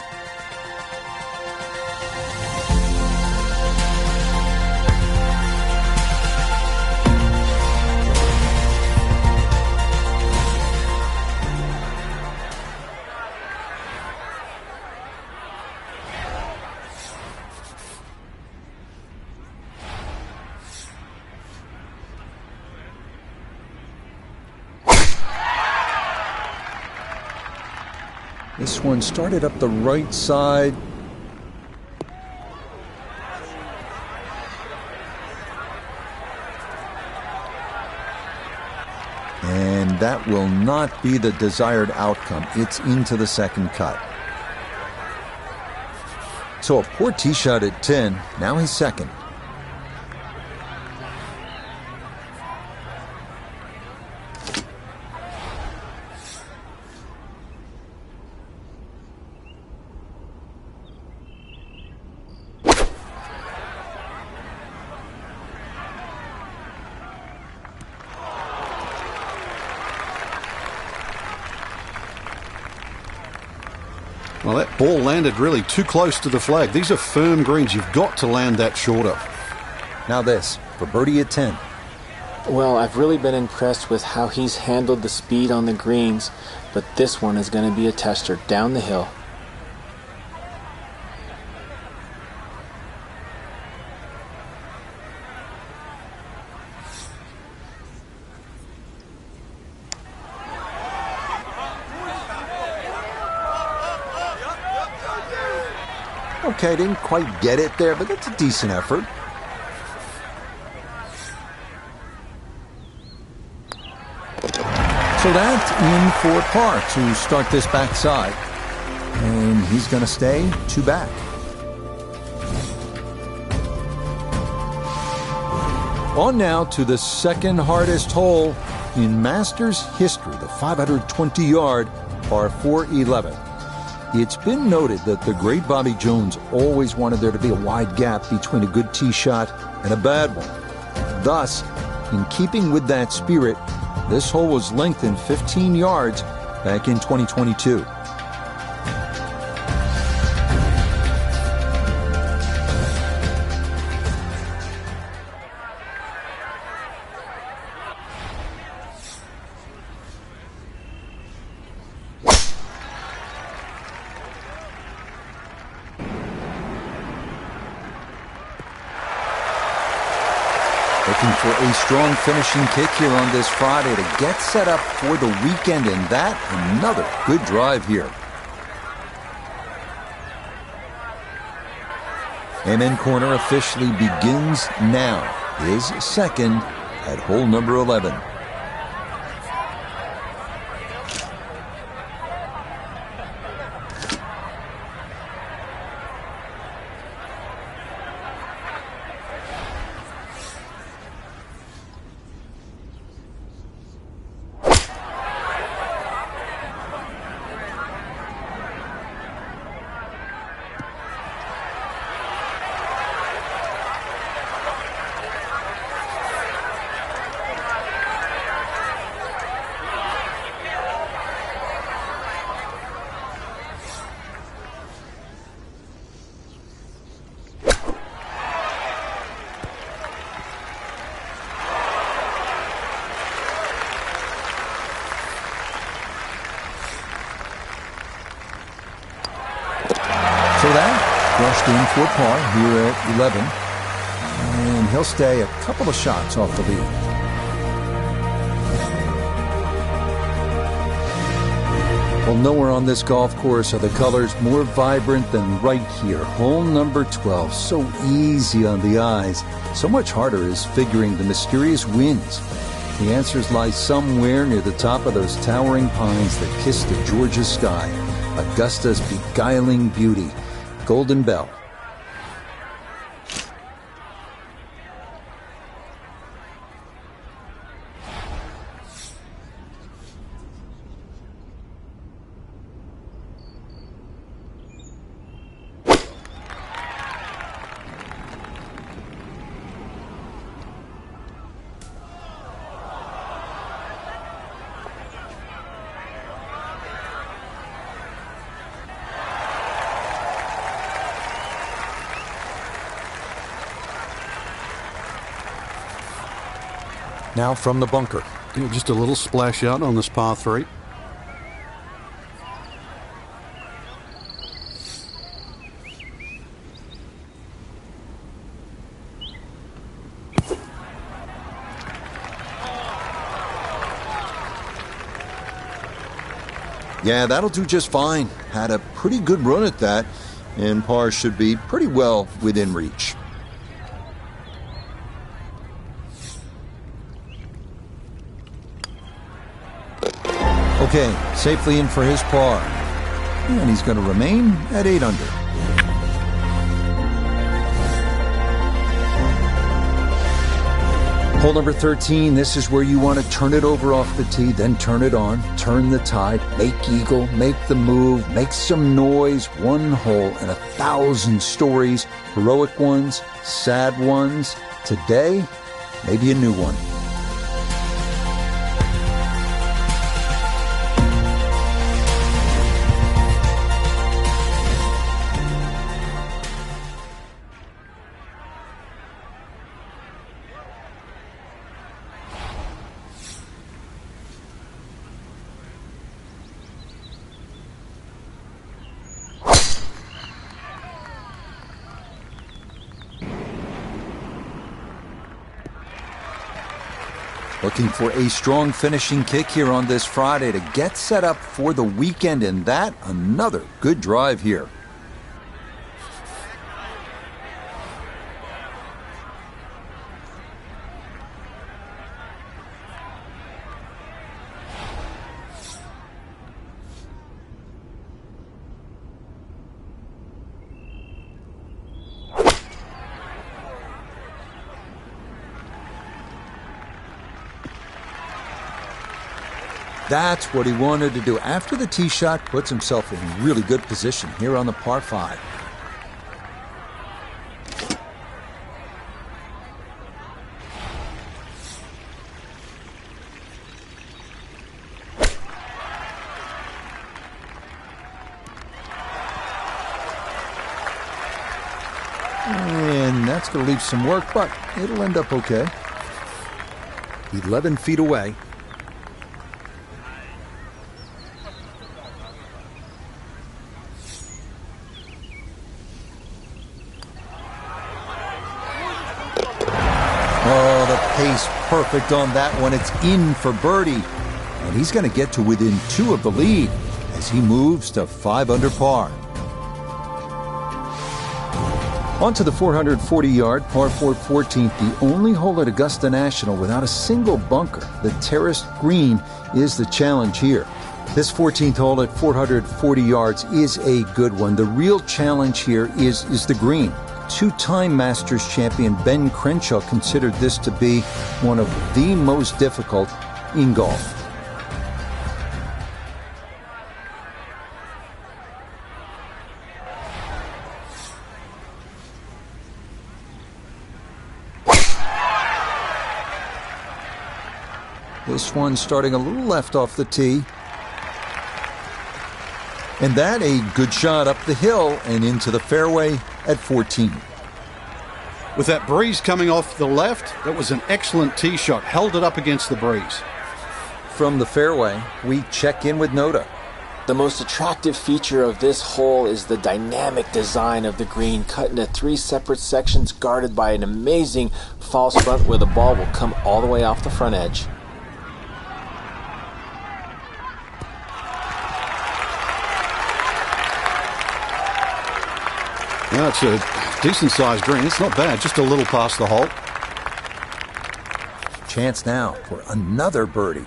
This one started up the right side. And that will not be the desired outcome. It's into the second cut. So a poor tee shot at 10. Now he's second. Well, that ball landed really too close to the flag. These are firm greens. You've got to land that shorter. Now this for birdie at 10. Well, I've really been impressed with how he's handled the speed on the greens, but this one is going to be a tester down the hill. Okay, didn't quite get it there, but that's a decent effort. So that's in for par to start this backside. And he's going to stay 2 back. On now to the second hardest hole in Masters history, the 520-yard par 4-11. It's been noted that the great Bobby Jones always wanted there to be a wide gap between a good tee shot and a bad one. Thus, in keeping with that spirit, this hole was lengthened 15 yards back in 2022. Looking for a strong finishing kick here on this Friday to get set up for the weekend, and that another good drive here. Amen Corner officially begins now, his second at hole number 11. pushed in for par here at 11. And he'll stay a couple of shots off the lead. Well, nowhere on this golf course are the colors more vibrant than right here. Hole number 12, so easy on the eyes. So much harder is figuring the mysterious winds. The answers lie somewhere near the top of those towering pines that kiss the Georgia sky. Augusta's beguiling beauty. Golden Bell. Now from the bunker. Just a little splash out on this par 3. Yeah, that'll do just fine. Had a pretty good run at that, and par should be pretty well within reach. Okay, safely in for his par. And he's going to remain at 8 under. Hole number 13, this is where you want to turn it over off the tee, then turn it on, turn the tide, make eagle, make the move, make some noise. One hole and 1,000 stories, heroic ones, sad ones. Today, maybe a new one. Looking for a strong finishing kick here on this Friday to get set up for the weekend, and that another good drive here. That's what he wanted to do. After the tee shot, puts himself in really good position here on the par 5. And that's going to leave some work, but it'll end up okay. 11 feet away. Pace perfect on that one. It's in for birdie. And he's going to get to within 2 of the lead as he moves to 5 under par. On to the 440-yard par 4 14th, the only hole at Augusta National without a single bunker. The terraced green is the challenge here. This 14th hole at 440 yards is a good one. The real challenge here is the green. Two-time Masters champion Ben Crenshaw considered this to be one of the most difficult in golf. This one starting a little left off the tee. And that a good shot up the hill and into the fairway at 14. With that breeze coming off the left, that was an excellent tee shot. Held it up against the breeze. From the fairway, we check in with Noda. The most attractive feature of this hole is the dynamic design of the green, cut into 3 separate sections guarded by an amazing false front where the ball will come all the way off the front edge. Now it's a decent-sized green. It's not bad, just a little past the hole. Chance now for another birdie.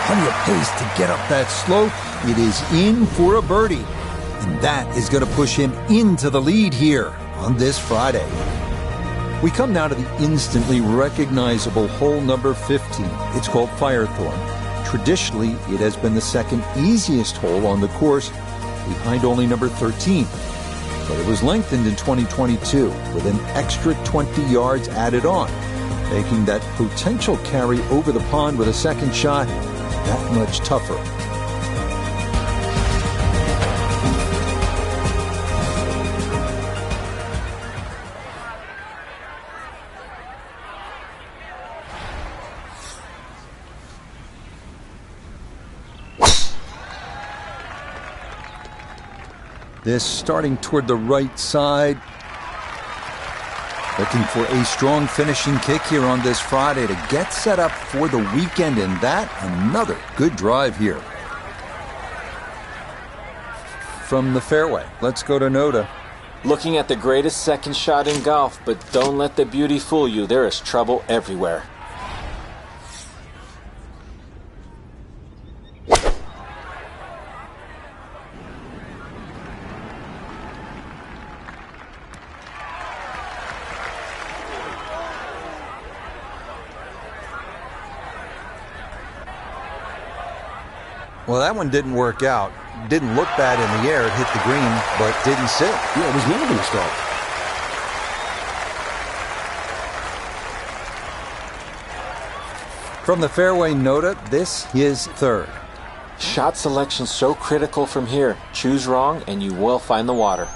Plenty of pace to get up that slope. It is in for a birdie. And that is going to push him into the lead here on this Friday. We come now to the instantly recognizable hole number 15. It's called Firethorn. Traditionally, it has been the second easiest hole on the course, behind only number 13. But it was lengthened in 2022 with an extra 20 yards added on, making that potential carry over the pond with a second shot that much tougher. This starting toward the right side. Looking for a strong finishing kick here on this Friday to get set up for the weekend, and that another good drive here. From the fairway, let's go to Noda. Looking at the greatest second shot in golf, but don't let the beauty fool you. There is trouble everywhere. Well, that one didn't work out. Didn't look bad in the air. It hit the green, but didn't sit. Yeah, it was never going to stop. From the fairway, Noda, this is third. Shot selection so critical from here. Choose wrong and you will find the water.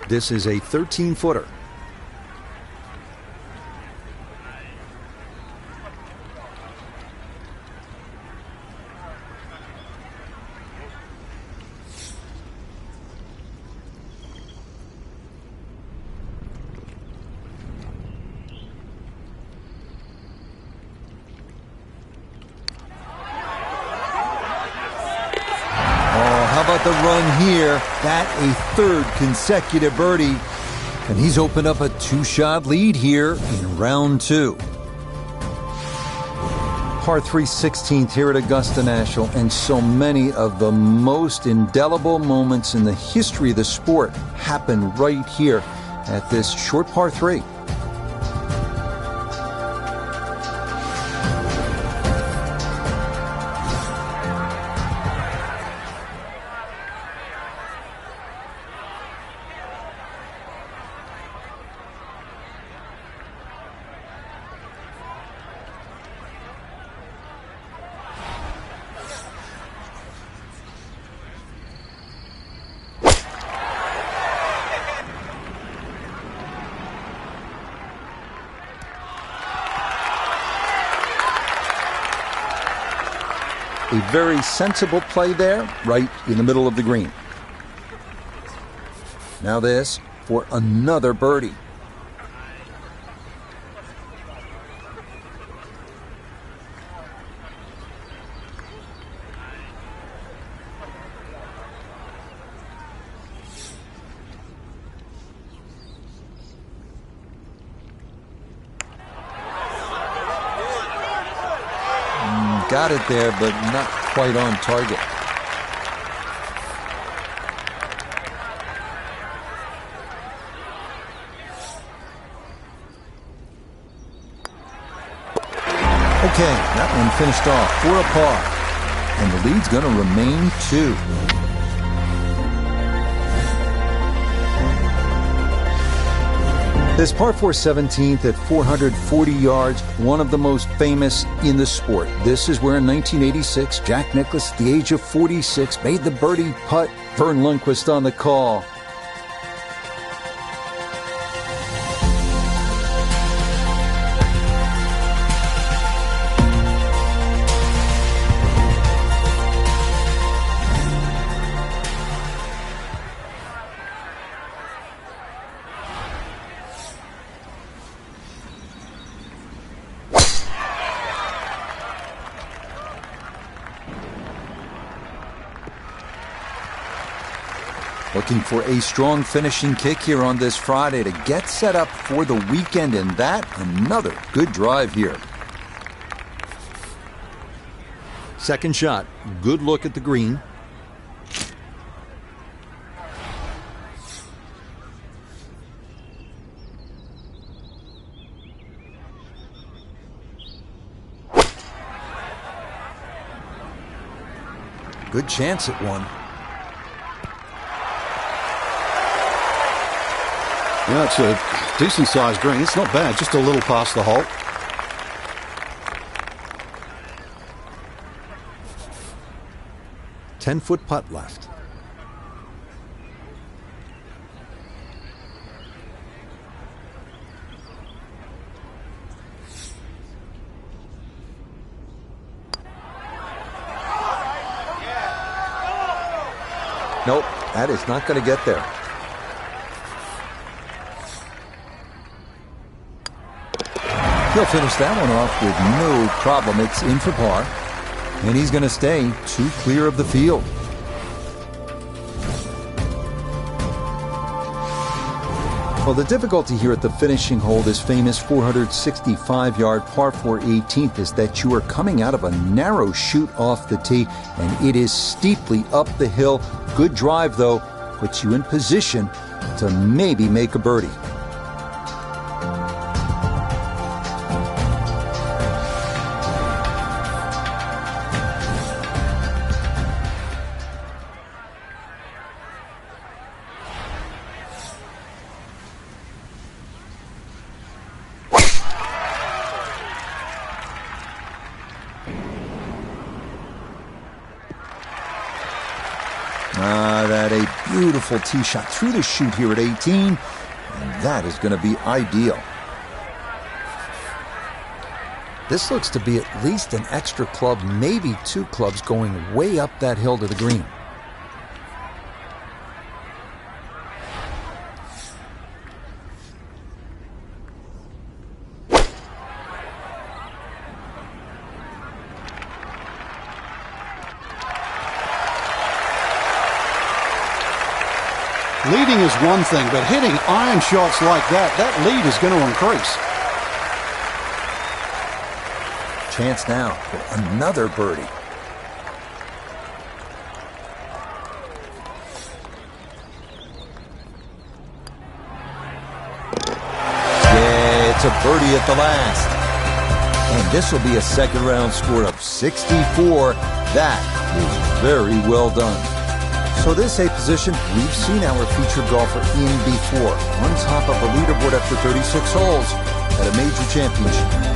This is a 13-footer. The run here, that a third consecutive birdie, and he's opened up a 2-shot lead here in round 2. Par 3 16th here at Augusta National, and so many of the most indelible moments in the history of the sport happen right here at this short par 3. A very sensible play there, right in the middle of the green. Now this for another birdie. Got it there, but not quite on target. Okay, that one finished off for a par. And the lead's going to remain 2. This par 4 17th at 440 yards, one of the most famous in the sport. This is where in 1986, Jack Nicklaus, at the age of 46, made the birdie putt. Vern Lundquist on the call. Looking for a strong finishing kick here on this Friday to get set up for the weekend, and that another good drive here. Second shot. Good look at the green. Good chance at one. Yeah, it's a decent-sized green. It's not bad, just a little past the hole. Ten-foot putt left. Nope, that is not going to get there. He'll finish that one off with no problem. It's in for par. And he's going to stay 2 clear of the field. Well, the difficulty here at the finishing hole, this famous 465-yard par 4 18th, is that you are coming out of a narrow chute off the tee, and it is steeply up the hill. Good drive, though, puts you in position to maybe make a birdie. That a beautiful tee shot through the chute here at 18, and that is going to be ideal. This looks to be at least an extra club, maybe 2 clubs going way up that hill to the green. Leading is one thing, but hitting iron shots like that lead is going to increase. Chance now for another birdie. Yeah, it's a birdie at the last. And this will be a second round score of 64. That is very well done. So this A position, we've seen our featured golfer in before, on top of a leaderboard after 36 holes at a major championship.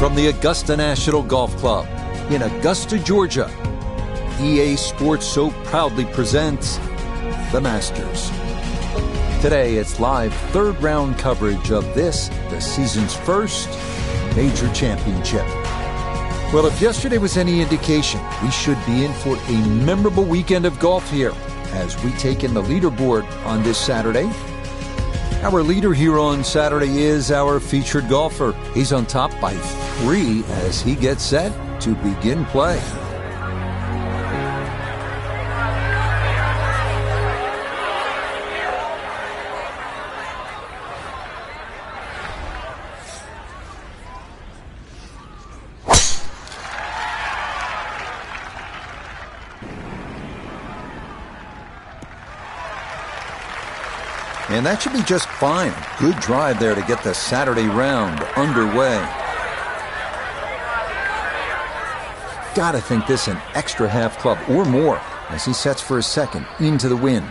From the Augusta National Golf Club in Augusta, Georgia, EA Sports so proudly presents the Masters. Today, it's live third round coverage of this, the season's first major championship. Well, if yesterday was any indication, we should be in for a memorable weekend of golf here as we take in the leaderboard on this Saturday. Our leader here on Saturday is our featured golfer. He's on top by 3 as he gets set to begin play. And that should be just fine. Good drive there to get the Saturday round underway. Gotta think this an extra half club or more as he sets for his second into the wind.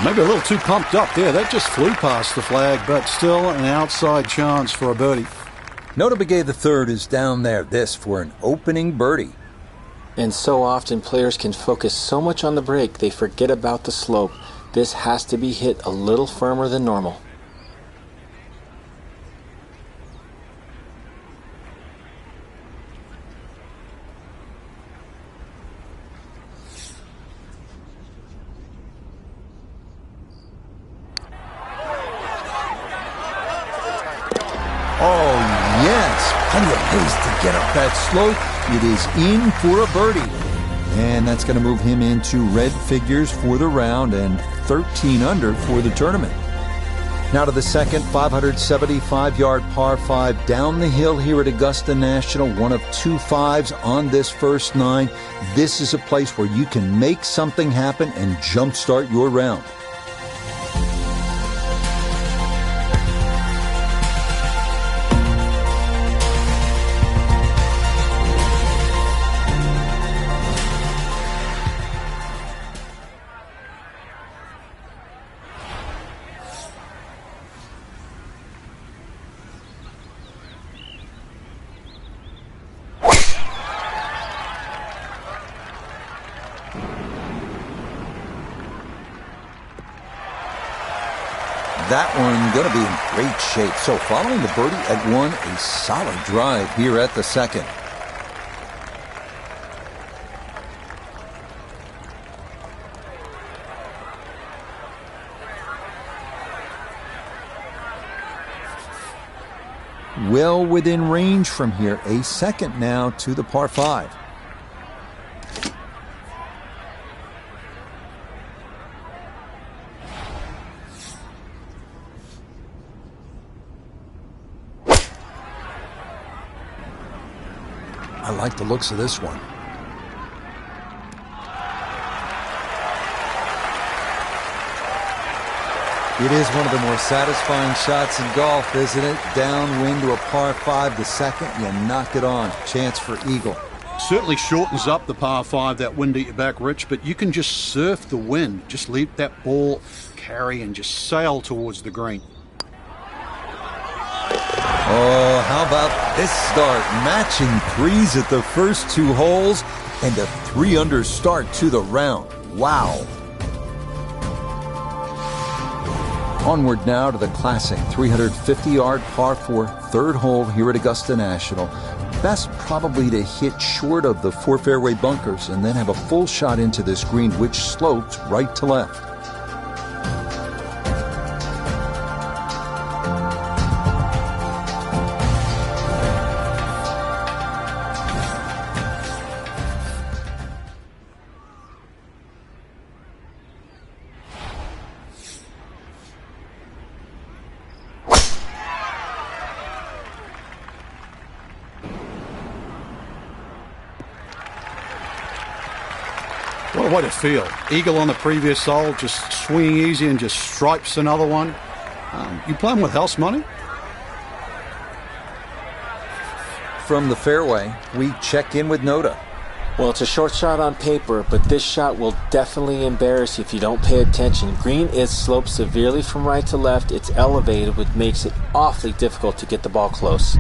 Maybe a little too pumped up there. That just flew past the flag, but still an outside chance for a birdie. Nota Begay the third is down there. This for an opening birdie. And so often players can focus so much on the break they forget about the slope. This has to be hit a little firmer than normal. Oh, yes. Plenty of pace to get up that slope. It is in for a birdie. And that's going to move him into red figures for the round and 13 under for the tournament. Now to the second 575-yard par 5 down the hill here at Augusta National. One of 2 5s on this first 9. This is a place where you can make something happen and jumpstart your round. That one going to be in great shape. So following the birdie at 1, a solid drive here at the second. Well within range from here. A second now to the par 5. I like the looks of this one. It is one of the more satisfying shots in golf, isn't it? Downwind to a par 5, the second, you knock it on. Chance for eagle. Certainly shortens up the par 5, that wind at your back, Rich, but you can just surf the wind. Just leave that ball carry and just sail towards the green. Oh, how about this start? Matching 3s at the first 2 holes and a 3 under start to the round. Wow. Onward now to the classic 350-yard par 4 third hole here at Augusta National. Best probably to hit short of the 4 fairway bunkers and then have a full shot into this green, which slopes right to left. What a way to feel. Eagle on the previous hole, just swinging easy and just stripes another one. You playing with house money? From the fairway, we check in with Noda. Well, it's a short shot on paper, but this shot will definitely embarrass you if you don't pay attention. Green is sloped severely from right to left. It's elevated, which makes it awfully difficult to get the ball close.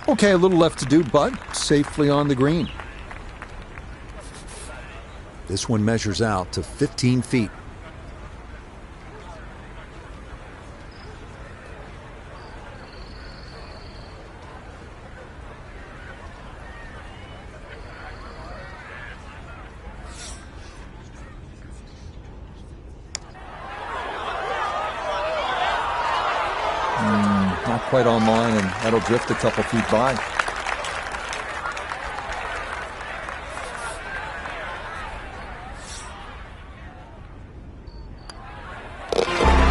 Okay, a little left to do, but safely on the green. This one measures out to 15 feet. Not quite on line, and that'll drift a couple feet by.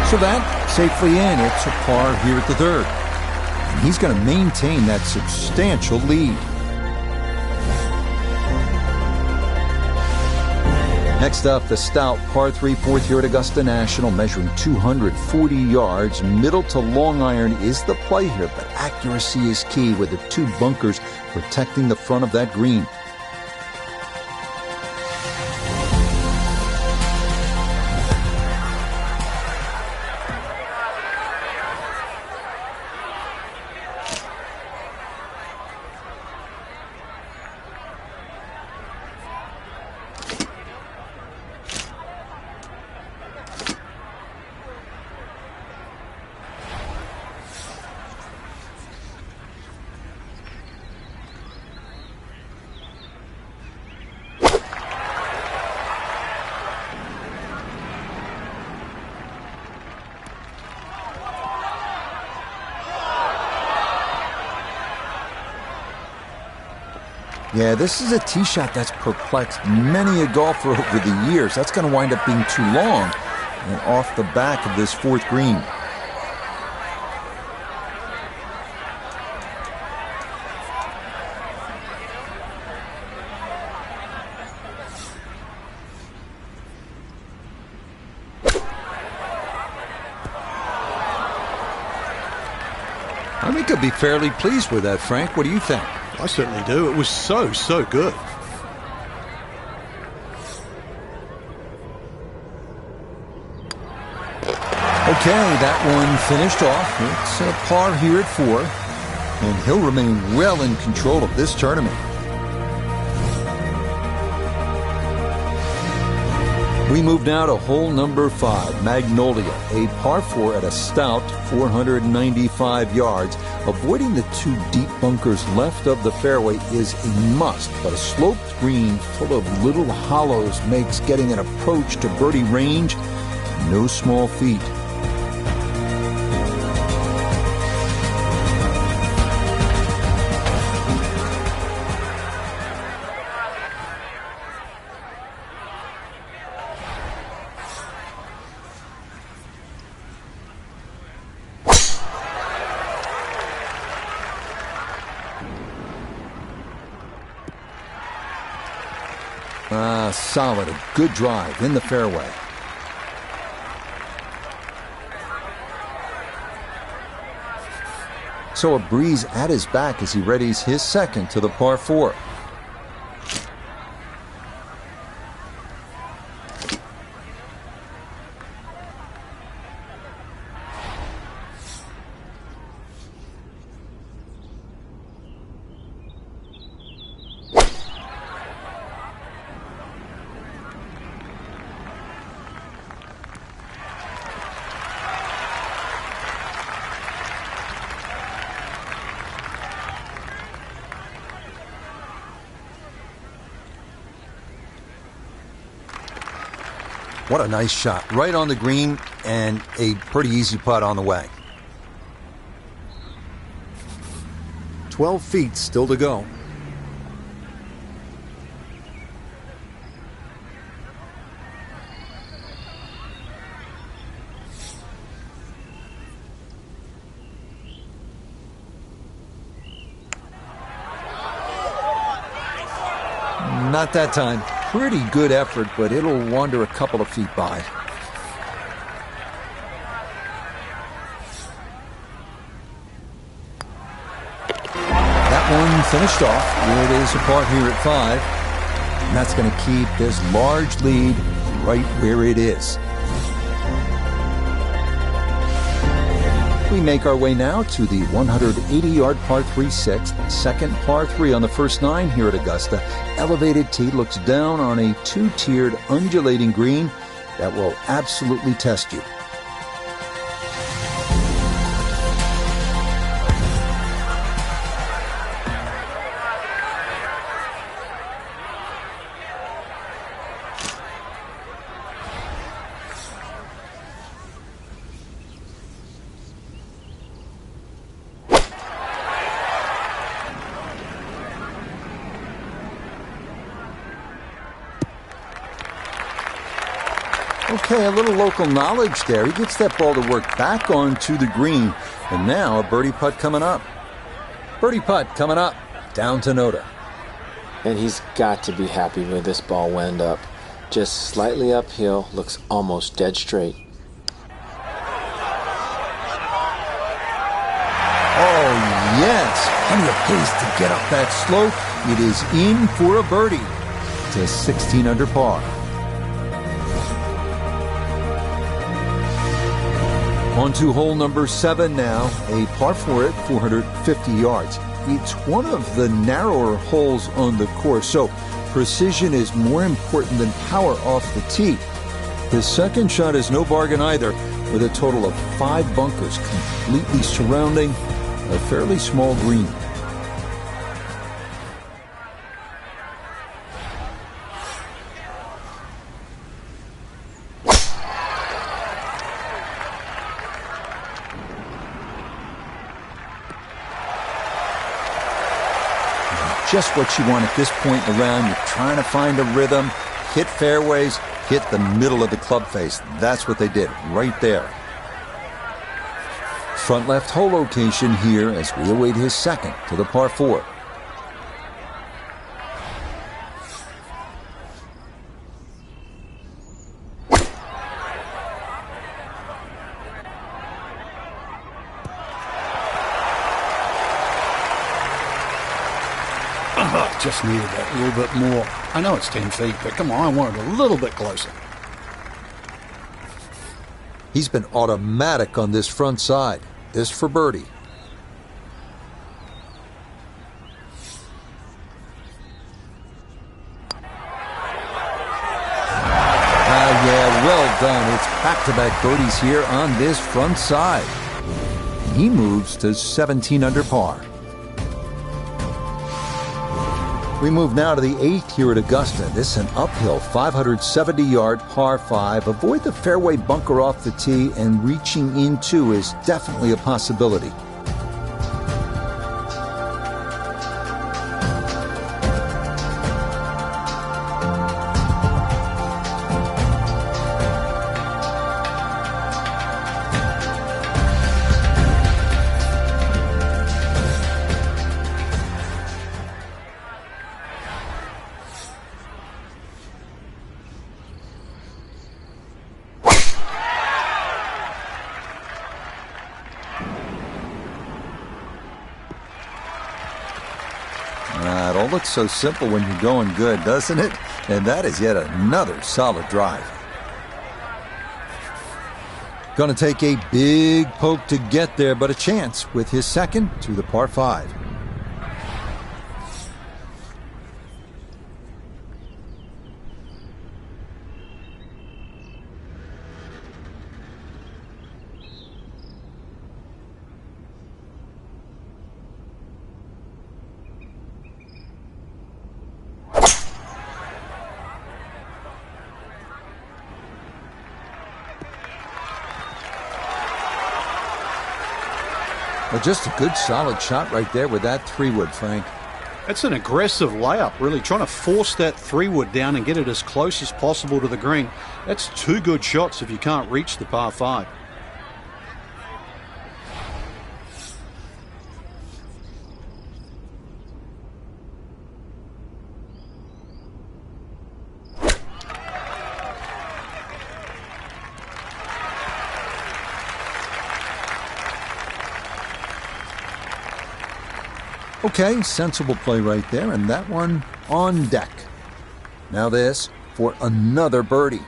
So that safely in. It's a par here at the third. And he's going to maintain that substantial lead. Next up, the stout par 3 fourth here at Augusta National, measuring 240 yards. Middle to long iron is the play here, but accuracy is key with the two bunkers protecting the front of that green. Yeah, this is a tee shot that's perplexed many a golfer over the years. That's going to wind up being too long and off the back of this fourth green. I think I'd be fairly pleased with that, Frank. What do you think? I certainly do. It was so good. Okay, that one finished off. It's a par here at 4, and he'll remain well in control of this tournament. We move now to hole number 5, Magnolia, a par 4 at a stout 495 yards. Avoiding the two deep bunkers left of the fairway is a must, but a sloped green full of little hollows makes getting an approach to birdie range no small feat. Solid, a good drive in the fairway. So a breeze at his back as he readies his second to the par 4. What a nice shot. Right on the green and a pretty easy putt on the way. 12 feet still to go. Not that time. Pretty good effort, but it'll wander a couple of feet by. That one finished off. It is a par here at 5. And that's going to keep this large lead right where it is. We make our way now to the 180-yard par 3 6th, second par 3 on the first 9 here at Augusta. Elevated tee looks down on a 2-tiered undulating green that will absolutely test you. Okay, a little local knowledge there. He gets that ball to work back onto the green. And now a birdie putt coming up. Birdie putt coming up. Down to Noda. And he's got to be happy where this ball went up. Just slightly uphill, looks almost dead straight. Oh, yes. Plenty of pace to get up that slope. It is in for a birdie to 16 under par. On to hole number 7 now, a par 4 at 450 yards. It's one of the narrower holes on the course, so precision is more important than power off the tee. His second shot is no bargain either, with a total of 5 bunkers completely surrounding a fairly small green. Just what you want at this point in the round. You're trying to find a rhythm, hit fairways, hit the middle of the club face. That's what they did right there. Front left hole location here as we await his second to the par 4. Just needed that little bit more. I know it's 10 feet, but come on, I want it a little bit closer. He's been automatic on this front side. This for birdie. Yeah, well done. It's back-to-back birdies here on this front side. He moves to 17 under par. We move now to the 8th here at Augusta. This is an uphill 570-yard par 5. Avoid the fairway bunker off the tee, and reaching into is definitely a possibility. It all looks so simple when you're going good, doesn't it? And that is yet another solid drive. Going to take a big poke to get there, but a chance with his second to the par 5. Well, just a good solid shot right there with that 3-wood, Frank. That's an aggressive layup, really, trying to force that 3-wood down and get it as close as possible to the green. That's 2 good shots if you can't reach the par 5. Okay, sensible play right there, and that one on deck. Now this for another birdie.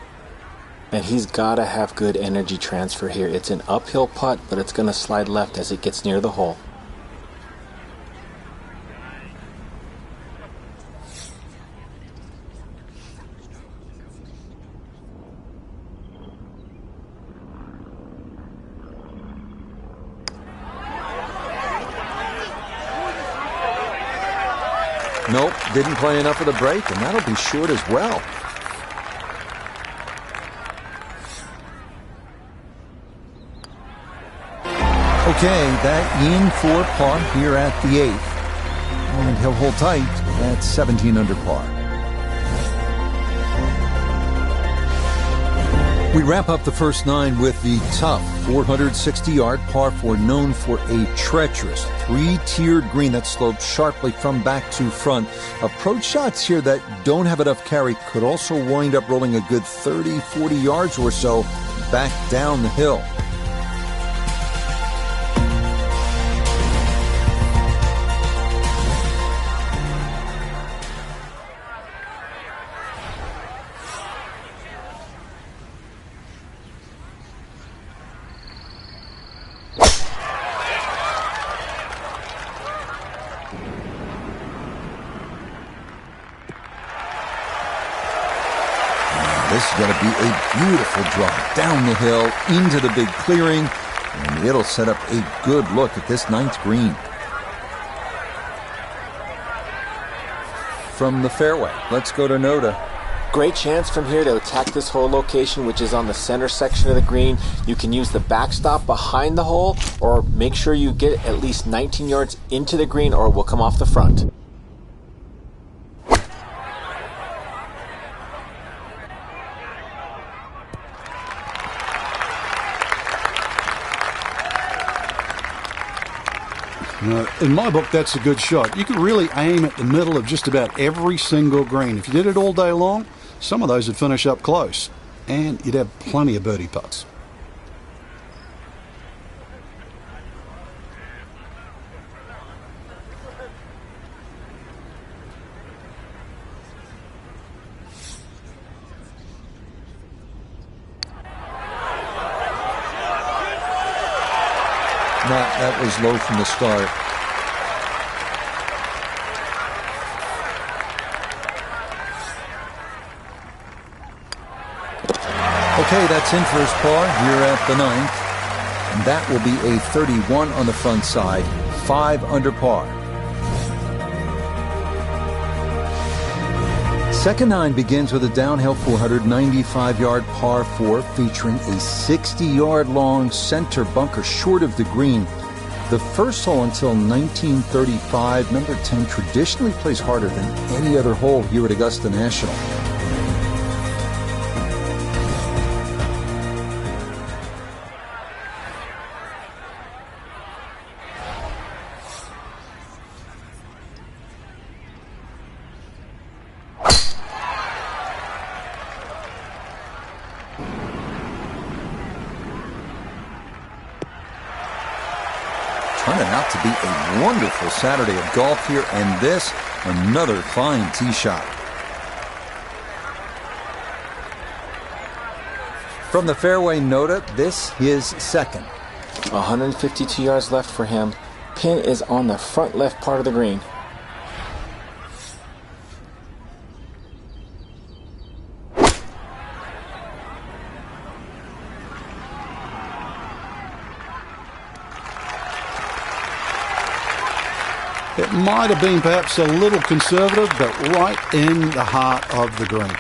And he's got to have good energy transfer here. It's an uphill putt, but it's going to slide left as it gets near the hole. Nope, didn't play enough of the break, and that'll be short as well. Okay, that in for par here at the 8th. And he'll hold tight at 17 under par. We wrap up the first 9 with the tough 460-yard par 4, known for a treacherous 3-tiered green that slopes sharply from back to front. Approach shots here that don't have enough carry could also wind up rolling a good 30, 40 yards or so back down the hill. This is going to be a beautiful drop down the hill into the big clearing, and it'll set up a good look at this 9th green. From the fairway, let's go to Noda. Great chance from here to attack this hole location, which is on the center section of the green. You can use the backstop behind the hole, or make sure you get at least 19 yards into the green, or it will come off the front. In my book, that's a good shot. You can really aim at the middle of just about every single green. If you did it all day long, some of those would finish up close, and you'd have plenty of birdie putts. That was low from the start. Okay, that's in for his par here at the 9th. And that will be a 31 on the front side, 5 under par. Second 9 begins with a downhill 495-yard par 4 featuring a 60-yard long center bunker short of the green. The first hole until 1935, number 10 traditionally plays harder than any other hole here at Augusta National. Turning out to be a wonderful Saturday of golf here, and this, another fine tee shot. From the fairway, Noda, this his second. 152 yards left for him. Pin is on the front left part of the green. It might have been perhaps a little conservative, but right in the heart of the green.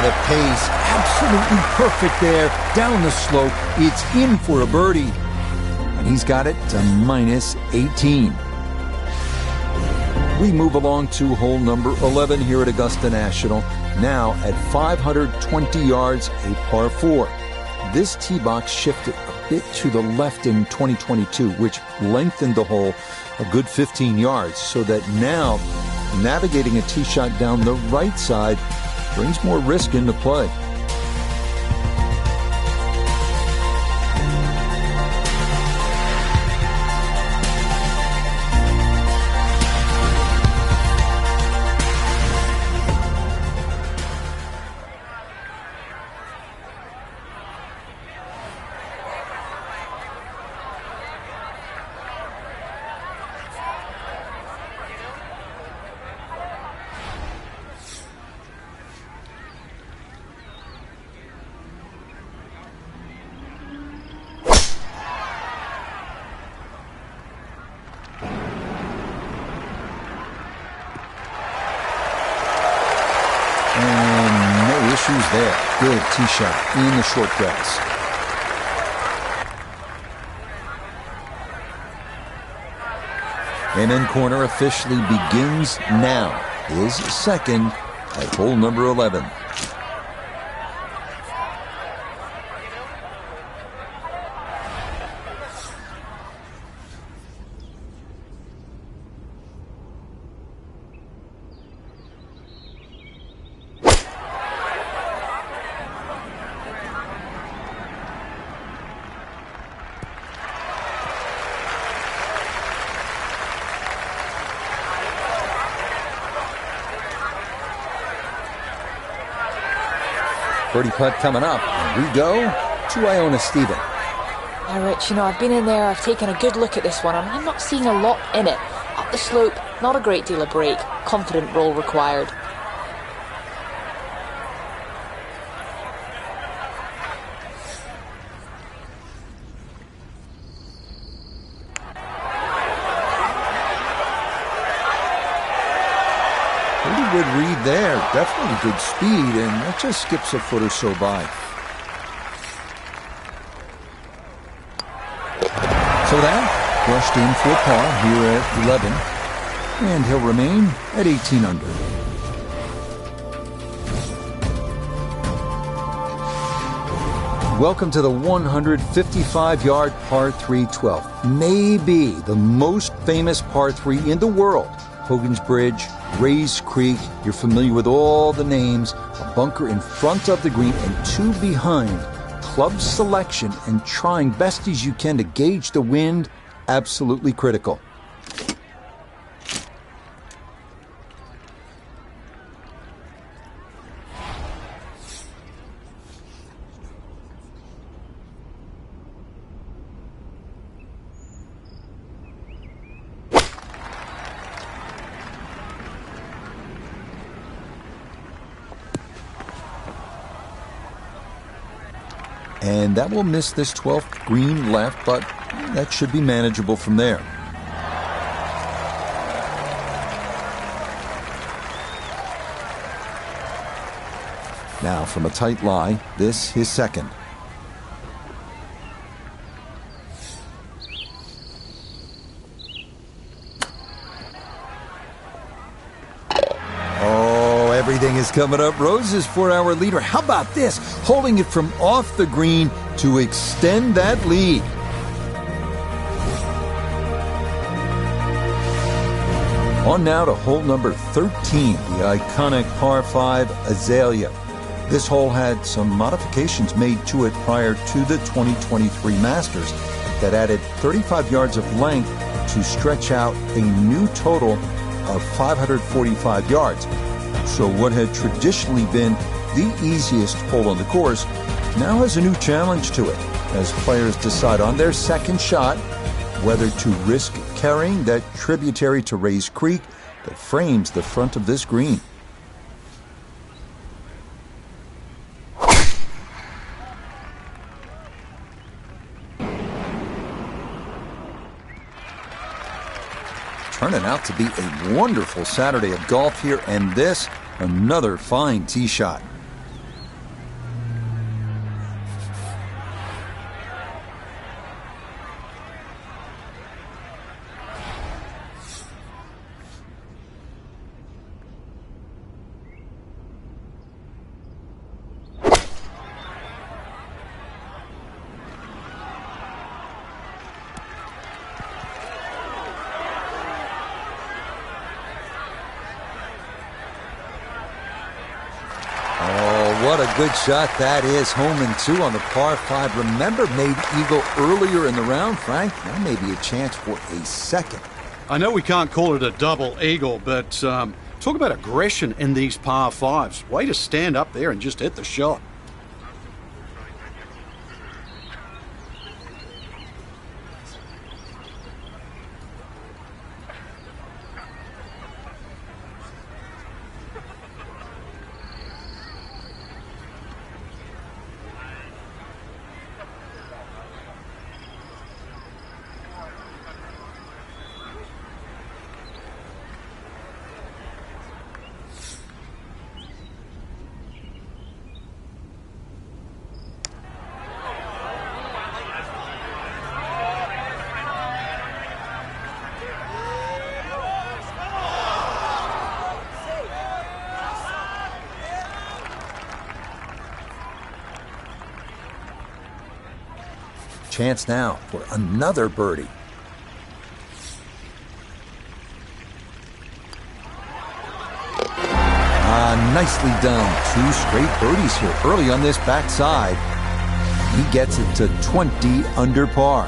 the pace, absolutely perfect there. Down the slope, it's in for a birdie. And he's got it to minus 18. We move along to hole number 11 here at Augusta National, now at 520 yards, a par 4. This tee box shifted a bit to the left in 2022, which lengthened the hole a good 15 yards, so that now navigating a tee shot down the right side brings more risk into play. Issues there. Good tee shot in the short grass. Amen Corner officially begins now. His second at hole number 11. Birdie putt coming up. We go to Iona Stephen. Now, Rich, I've been in there, I've taken a good look at this one, and I'm not seeing a lot in it. Up the slope, not a great deal of break. Confident roll required. Pretty good read there. Definitely good speed, and that just skips a foot or so by. So that brushed in for par here at 11, and he'll remain at 18 under. Welcome to the 155-yard par 3 12th. Maybe the most famous par 3 in the world. Hogan's Bridge, Rays Creek, you're familiar with all the names. A bunker in front of the green and two behind. Club selection and trying best as you can to gauge the wind, absolutely critical. And that will miss this 12th green left, but that should be manageable from there. Now from a tight lie, this his second. Everything is coming up roses for our leader. How about this? Holding it from off the green to extend that lead. On now to hole number 13, the iconic par 5 Azalea. This hole had some modifications made to it prior to the 2023 Masters that added 35 yards of length to stretch out a new total of 545 yards. So what had traditionally been the easiest hole on the course now has a new challenge to it as players decide on their second shot whether to risk carrying that tributary to Rays Creek that frames the front of this green. Turning out to be a wonderful Saturday of golf here, and this, another fine tee shot. what a good shot that is. Home and 2 on the par 5. Remember, made eagle earlier in the round, Frank. Now maybe a chance for a second. I know we can't call it a double eagle, but talk about aggression in these par 5s. Way to stand up there and just hit the shot. Chance now for another birdie. Nicely done. 2 straight birdies here early on this backside. He gets it to 20 under par.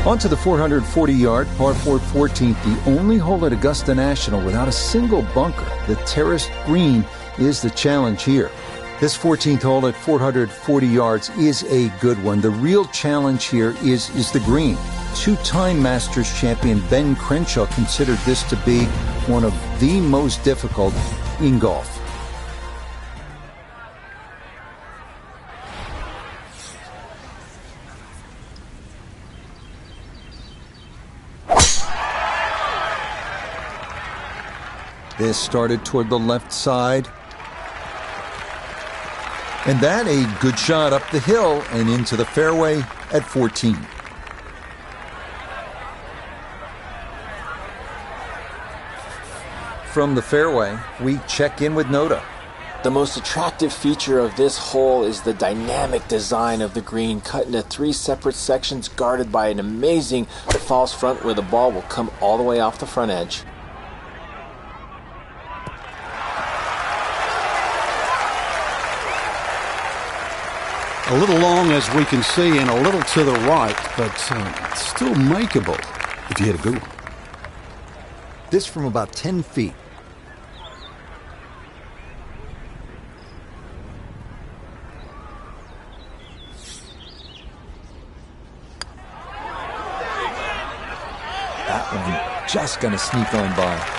On to the 440-yard par 4 14th, the only hole at Augusta National without a single bunker. The terraced green is the challenge here. This 14th hole at 440 yards is a good one. The real challenge here is the green. 2-time Masters champion Ben Crenshaw considered this to be one of the most difficult in golf. This started toward the left side. And that a good shot up the hill and into the fairway at 14. From the fairway, we check in with Noda. The most attractive feature of this hole is the dynamic design of the green, cut into 3 separate sections guarded by an amazing false front where the ball will come all the way off the front edge. A little long, as we can see, and a little to the right, but still makeable if you hit a good one. This from about 10 feet. That one just going to sneak on by.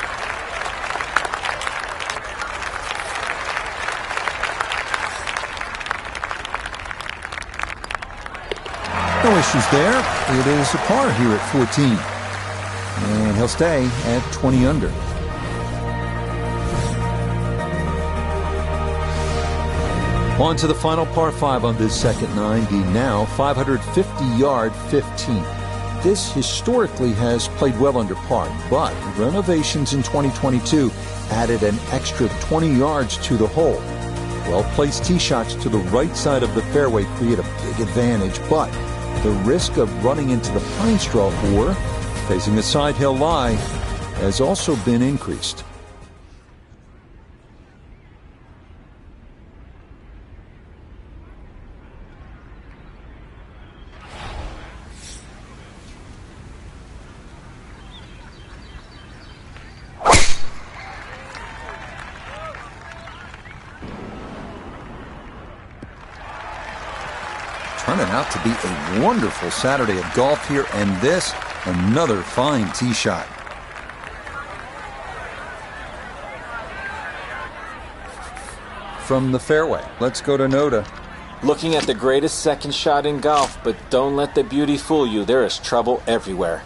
No issues there. It is a par here at 14. And he'll stay at 20 under. On to the final par 5 on this second 90. Now 550-yard 15th. This historically has played well under par, but renovations in 2022 added an extra 20 yards to the hole. Well-placed tee shots to the right side of the fairway create a big advantage, but the risk of running into the pine straw or facing a side hill lie has also been increased. Turning out to be a wonderful Saturday of golf here, and this, another fine tee shot. From the fairway, let's go to Noda. Looking at the greatest second shot in golf, but don't let the beauty fool you. There is trouble everywhere.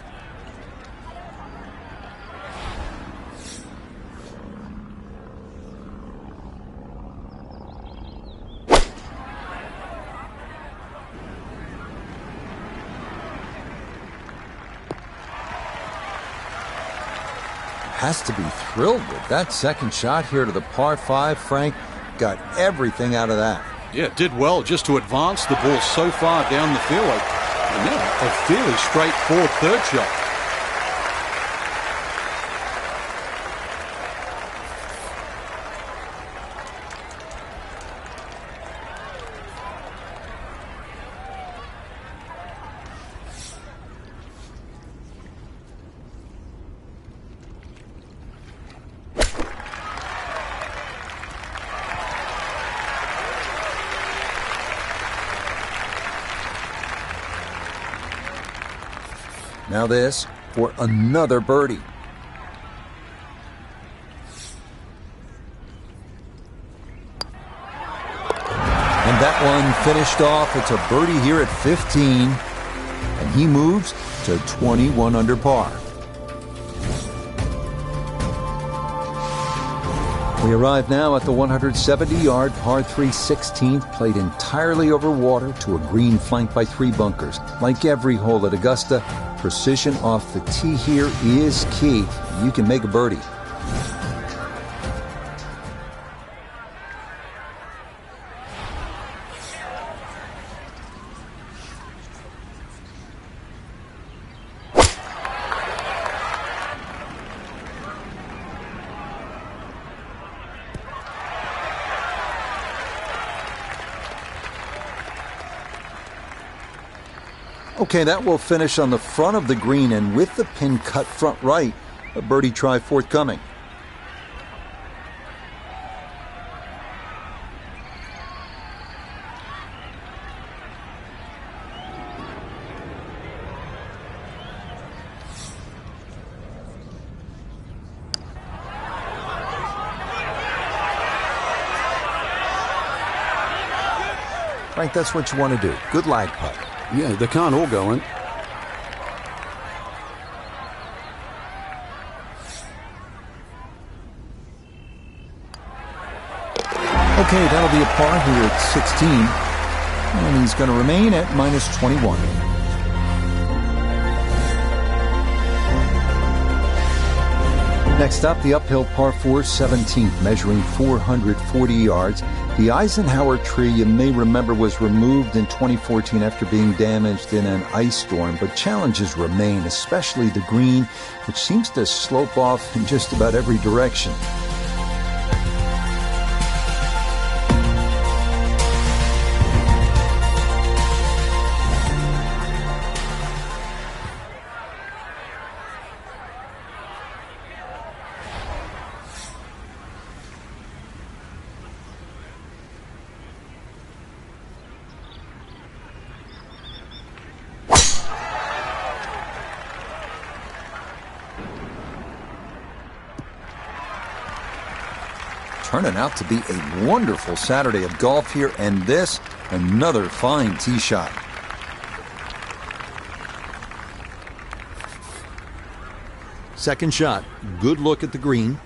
Has to be thrilled with that second shot here to the par 5. Frank got everything out of that. Yeah, did well just to advance the ball so far down the fairway. And now a fairly straightforward third shot. Now this for another birdie. And that one finished off. It's a birdie here at 15. And he moves to 21 under par. We arrive now at the 170-yard par 3 16th, played entirely over water to a green flanked by 3 bunkers. Like every hole at Augusta, precision off the tee here is key. You can make a birdie. Okay, that will finish on the front of the green, and with the pin cut front right, a birdie try forthcoming. Frank, that's what you want to do. Good lag putt. Yeah, they can't all go in. Okay, that'll be a par here at 16. And he's going to remain at minus 21. Next up, the uphill par 4 17th, measuring 440 yards. The Eisenhower tree, you may remember, was removed in 2014 after being damaged in an ice storm, but challenges remain, especially the green, which seems to slope off in just about every direction. Turning out to be a wonderful Saturday of golf here, and this, another fine tee shot. Second shot, good look at the green.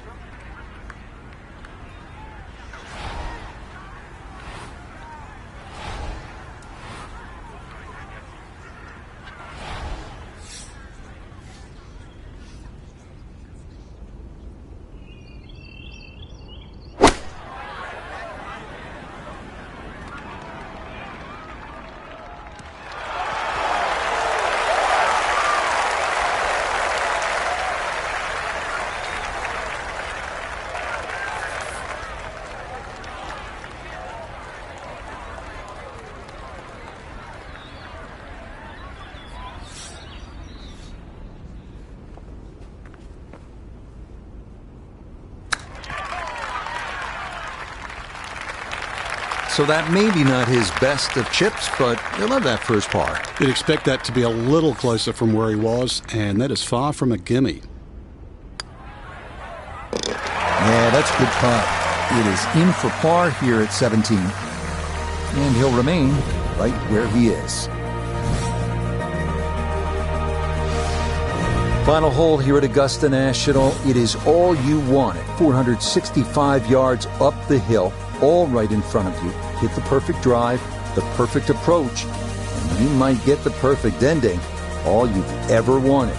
So that may be not his best of chips, but he'll have that first par. You'd expect that to be a little closer from where he was, and that is far from a gimme. Yeah, that's a good putt. It is in for par here at 17. And he'll remain right where he is. Final hole here at Augusta National. It is all you want at 465 yards up the hill, all right in front of you. Hit the perfect drive, the perfect approach, and you might get the perfect ending, all you've ever wanted.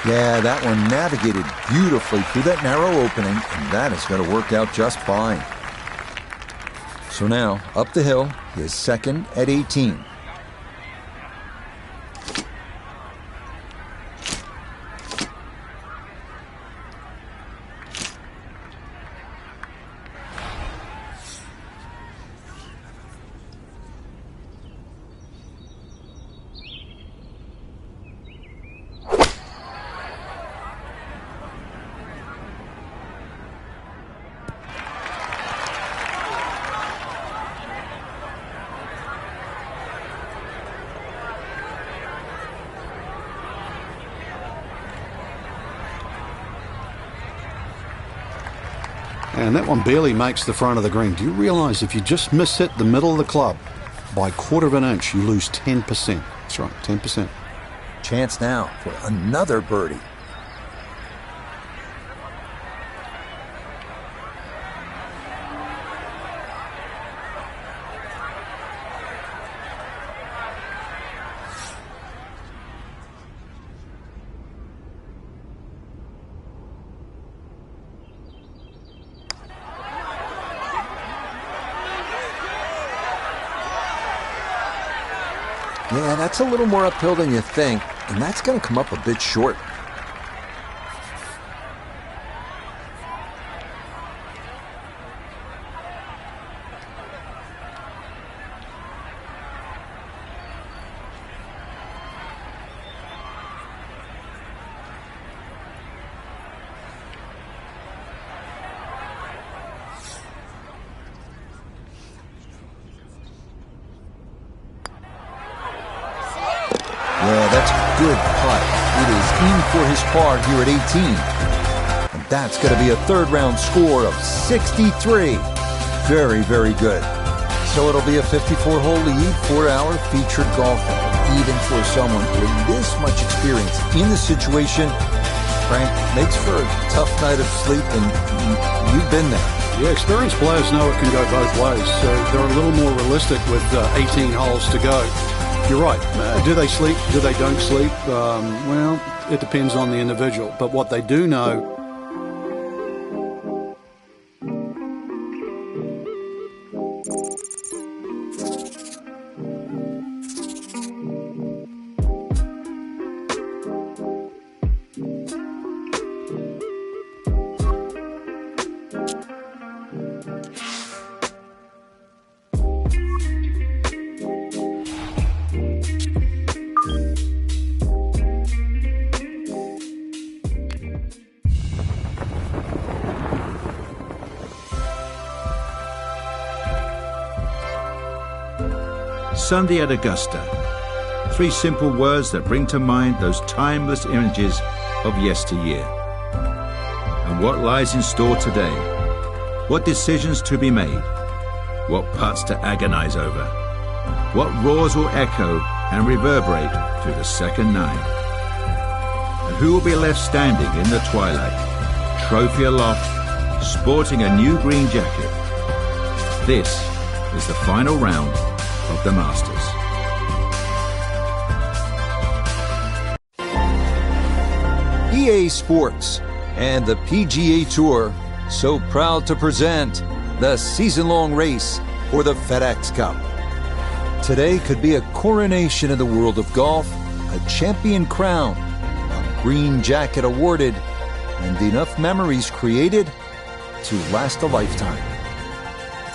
Yeah, that one navigated beautifully through that narrow opening, and that is going to work out just fine. So now, up the hill, his second at 18. And that one barely makes the front of the green. Do you realize if you just miss hit the middle of the club by 1/4 of an inch, you lose 10%? That's right, 10%. Chance now for another birdie. Yeah, that's a little more uphill than you think, and that's going to come up a bit short. Yeah, that's a good putt. It is in for his par here at 18. And that's going to be a third-round score of 63. Very, very good. So it'll be a 54-hole lead for our featured golfer. Even for someone with this much experience in the situation, Frank, makes for a tough night of sleep, and you've been there. Yeah, experienced players know it can go both ways, so they're a little more realistic with 18 holes to go. You're right. Do they sleep? Do they don't sleep? Well, it depends on the individual. But what they do know... Sunday at Augusta. 3 simple words that bring to mind those timeless images of yesteryear. And what lies in store today? What decisions to be made? What putts to agonize over? What roars will echo and reverberate through the second 9? And who will be left standing in the twilight, trophy aloft, sporting a new green jacket? This is the final round of the Masters. EA Sports and the PGA Tour so proud to present the season-long race for the FedEx Cup. Today could be a coronation in the world of golf, a champion crown, a green jacket awarded, and enough memories created to last a lifetime.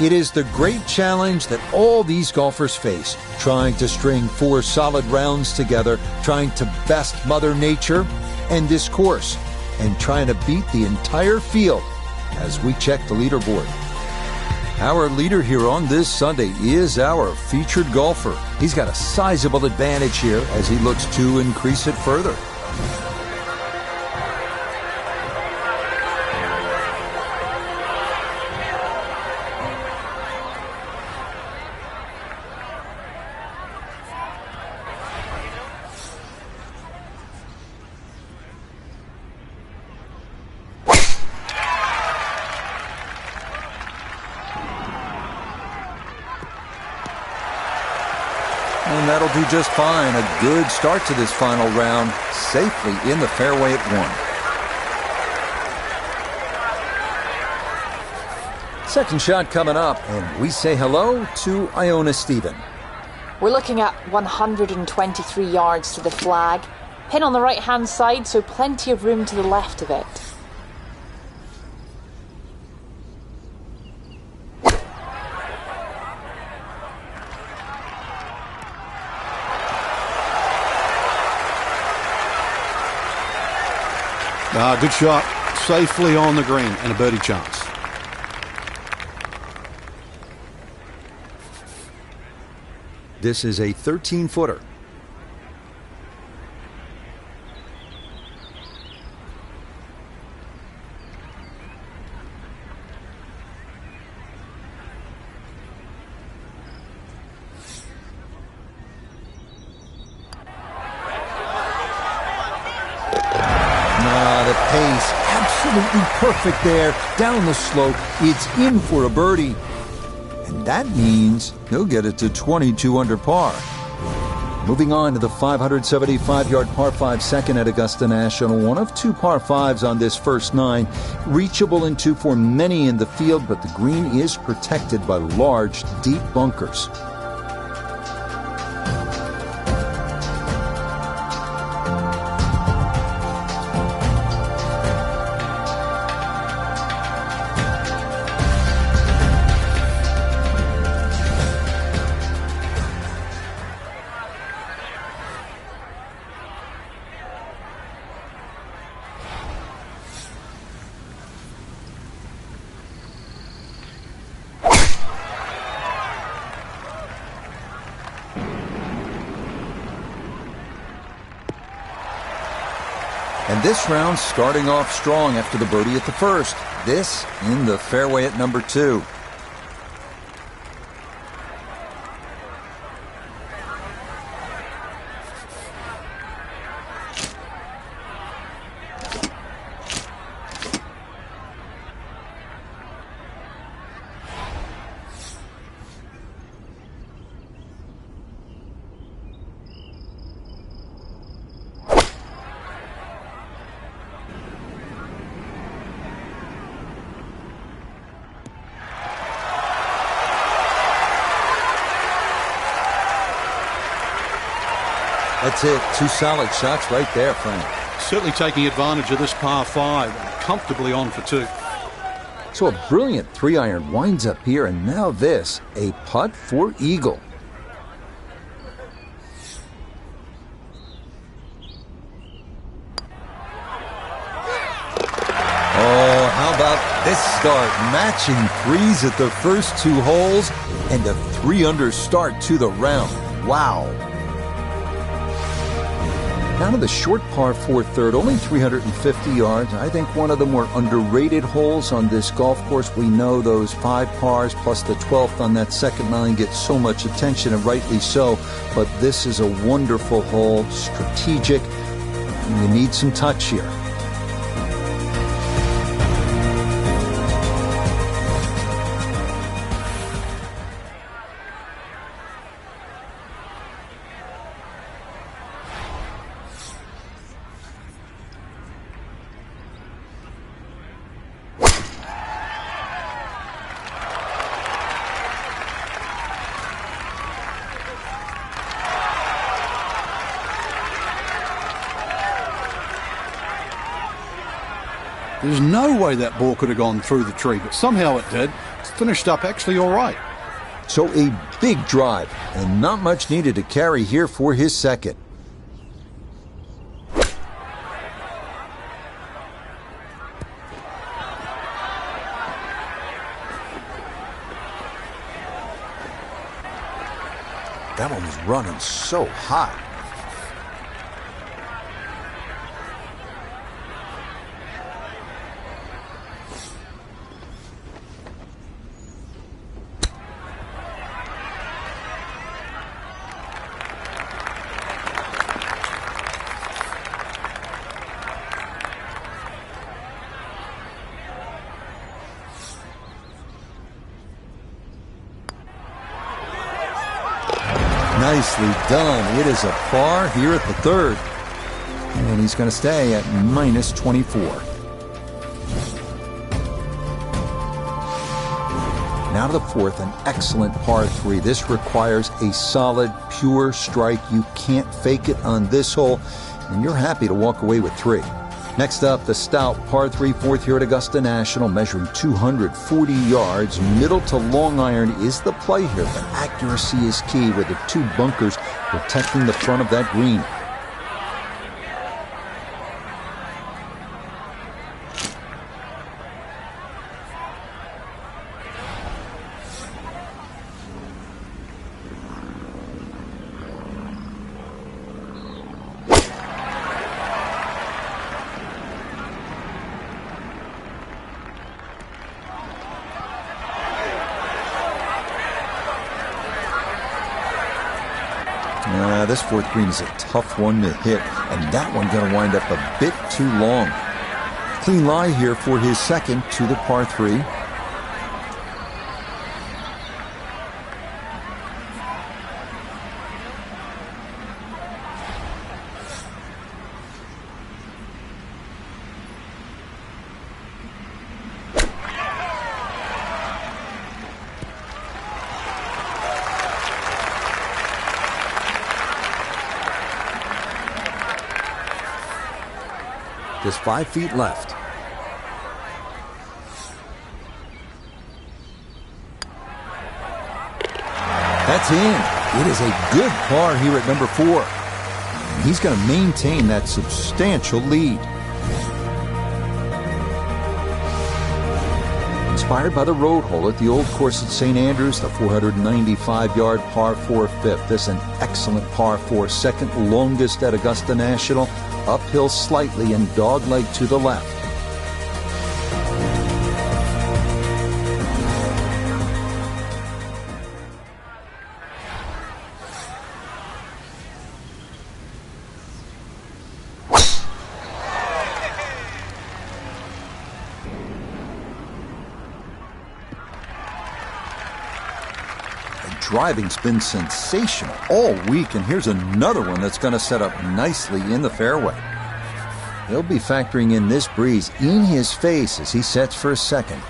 It is the great challenge that all these golfers face, trying to string 4 solid rounds together, trying to best Mother Nature and this course, and trying to beat the entire field as we check the leaderboard. Our leader here on this Sunday is our featured golfer. He's got a sizable advantage here as he looks to increase it further. And that'll do just fine. A good start to this final round, safely in the fairway at 1. Second shot coming up, and we say hello to Iona Stephen. We're looking at 123 yards to the flag. Pin on the right-hand side, so plenty of room to the left of it. Good shot, safely on the green, and a birdie chance. This is a 13-footer. pace. Absolutely perfect there. Down the slope. It's in for a birdie. And that means he'll get it to 22 under par. Moving on to the 575-yard par 5 second at Augusta National. One of two par 5s on this first 9. Reachable in 2 for many in the field, but the green is protected by large, deep bunkers. And this round starting off strong after the birdie at the first. This in the fairway at number 2. That's it. 2 solid shots right there, Frank. Certainly taking advantage of this par 5. Comfortably on for 2. So a brilliant 3-iron winds up here, and now this, a putt for eagle. Oh, how about this start? Matching 3s at the first 2 holes, and a 3-under start to the round. Wow. Now to the short par 4 third, only 350 yards. I think one of the more underrated holes on this golf course. We know those 5 pars plus the 12th on that second 9 get so much attention, and rightly so. But this is a wonderful hole, strategic. And you need some touch here. There's no way that ball could have gone through the tree, but somehow it did. It's finished up actually all right. So a big drive, and not much needed to carry here for his second. That one was running so hot. Nicely done. It is a par here at the third. And he's going to stay at minus 24. Now to the fourth, an excellent par 3. This requires a solid, pure strike. You can't fake it on this hole, and you're happy to walk away with 3. Next up, the stout par 3 fourth here at Augusta National, measuring 240 yards. Middle to long iron is the play here, but accuracy is key with the 2 bunkers protecting the front of that green. This fourth green is a tough one to hit, and that one going to wind up a bit too long. Clean lie here for his second to the par 3. Just 5 feet left. That's in. It is a good par here at number 4. He's going to maintain that substantial lead. Inspired by the road hole at the old course at St. Andrews, the 495-yard par 4 fifth. This is an excellent par 4, second longest at Augusta National. Uphill slightly and dogleg to the left. Driving's been sensational all week, and here's another one that's going to set up nicely in the fairway. He'll be factoring in this breeze in his face as he sets for a second.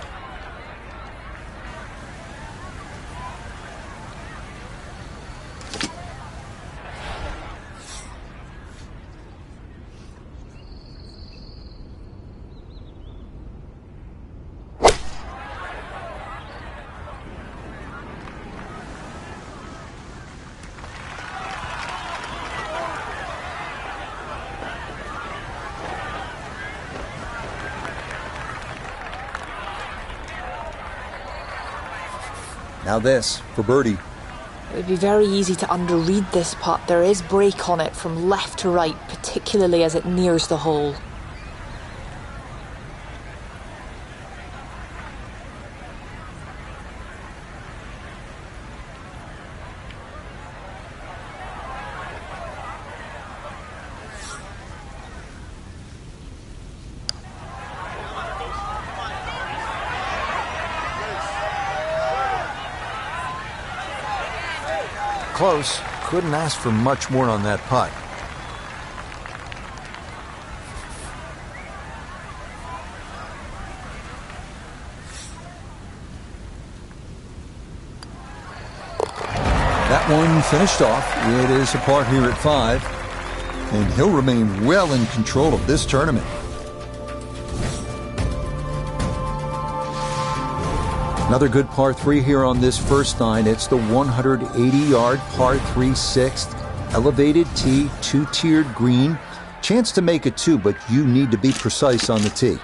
Now this for birdie. It would be very easy to underread this putt. There is break on it from left to right, particularly as it nears the hole. Close. Couldn't ask for much more on that putt. That one finished off. It is a par here at 5. And he'll remain well in control of this tournament. Another good par 3 here on this first 9. It's the 180-yard par 3 sixth. Elevated tee, 2-tiered green. Chance to make it 2, but you need to be precise on the tee.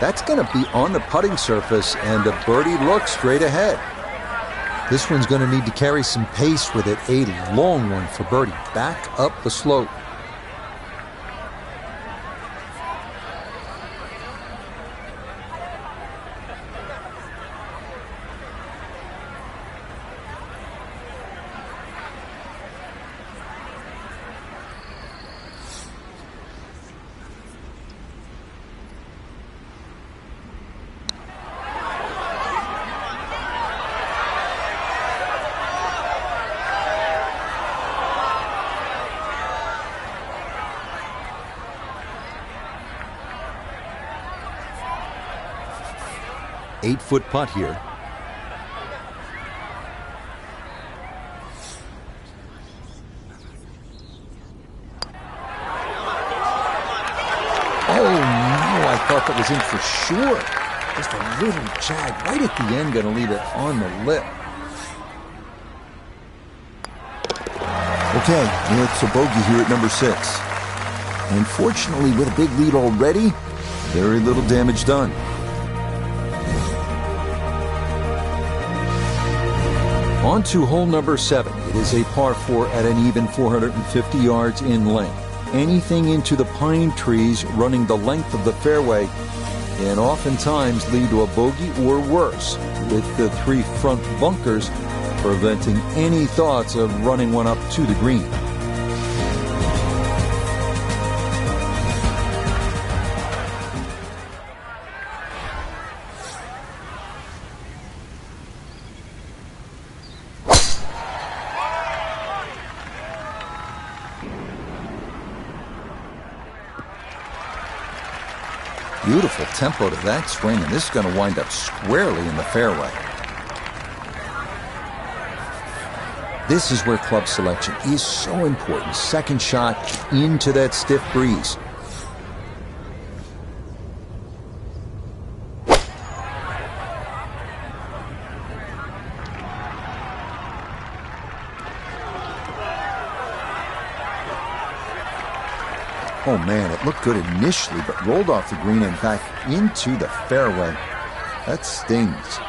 That's going to be on the putting surface, and a birdie look straight ahead. This one's going to need to carry some pace with it. A long one for birdie. Back up the slope. Eight-foot putt here. Oh, no, I thought that was in for sure. Just a little jag right at the end, going to leave it on the lip. Okay, it's a bogey here at number 6. Unfortunately, with a big lead already, very little damage done. On to hole number 7. It is a par 4 at an even 450 yards in length. Anything into the pine trees running the length of the fairway can oftentimes lead to a bogey or worse, with the 3 front bunkers preventing any thoughts of running one up to the green. Beautiful tempo to that swing, and this is going to wind up squarely in the fairway. This is where club selection is so important. Second shot into that stiff breeze. Oh man, it looked good initially, but rolled off the green and back into the fairway. That stings.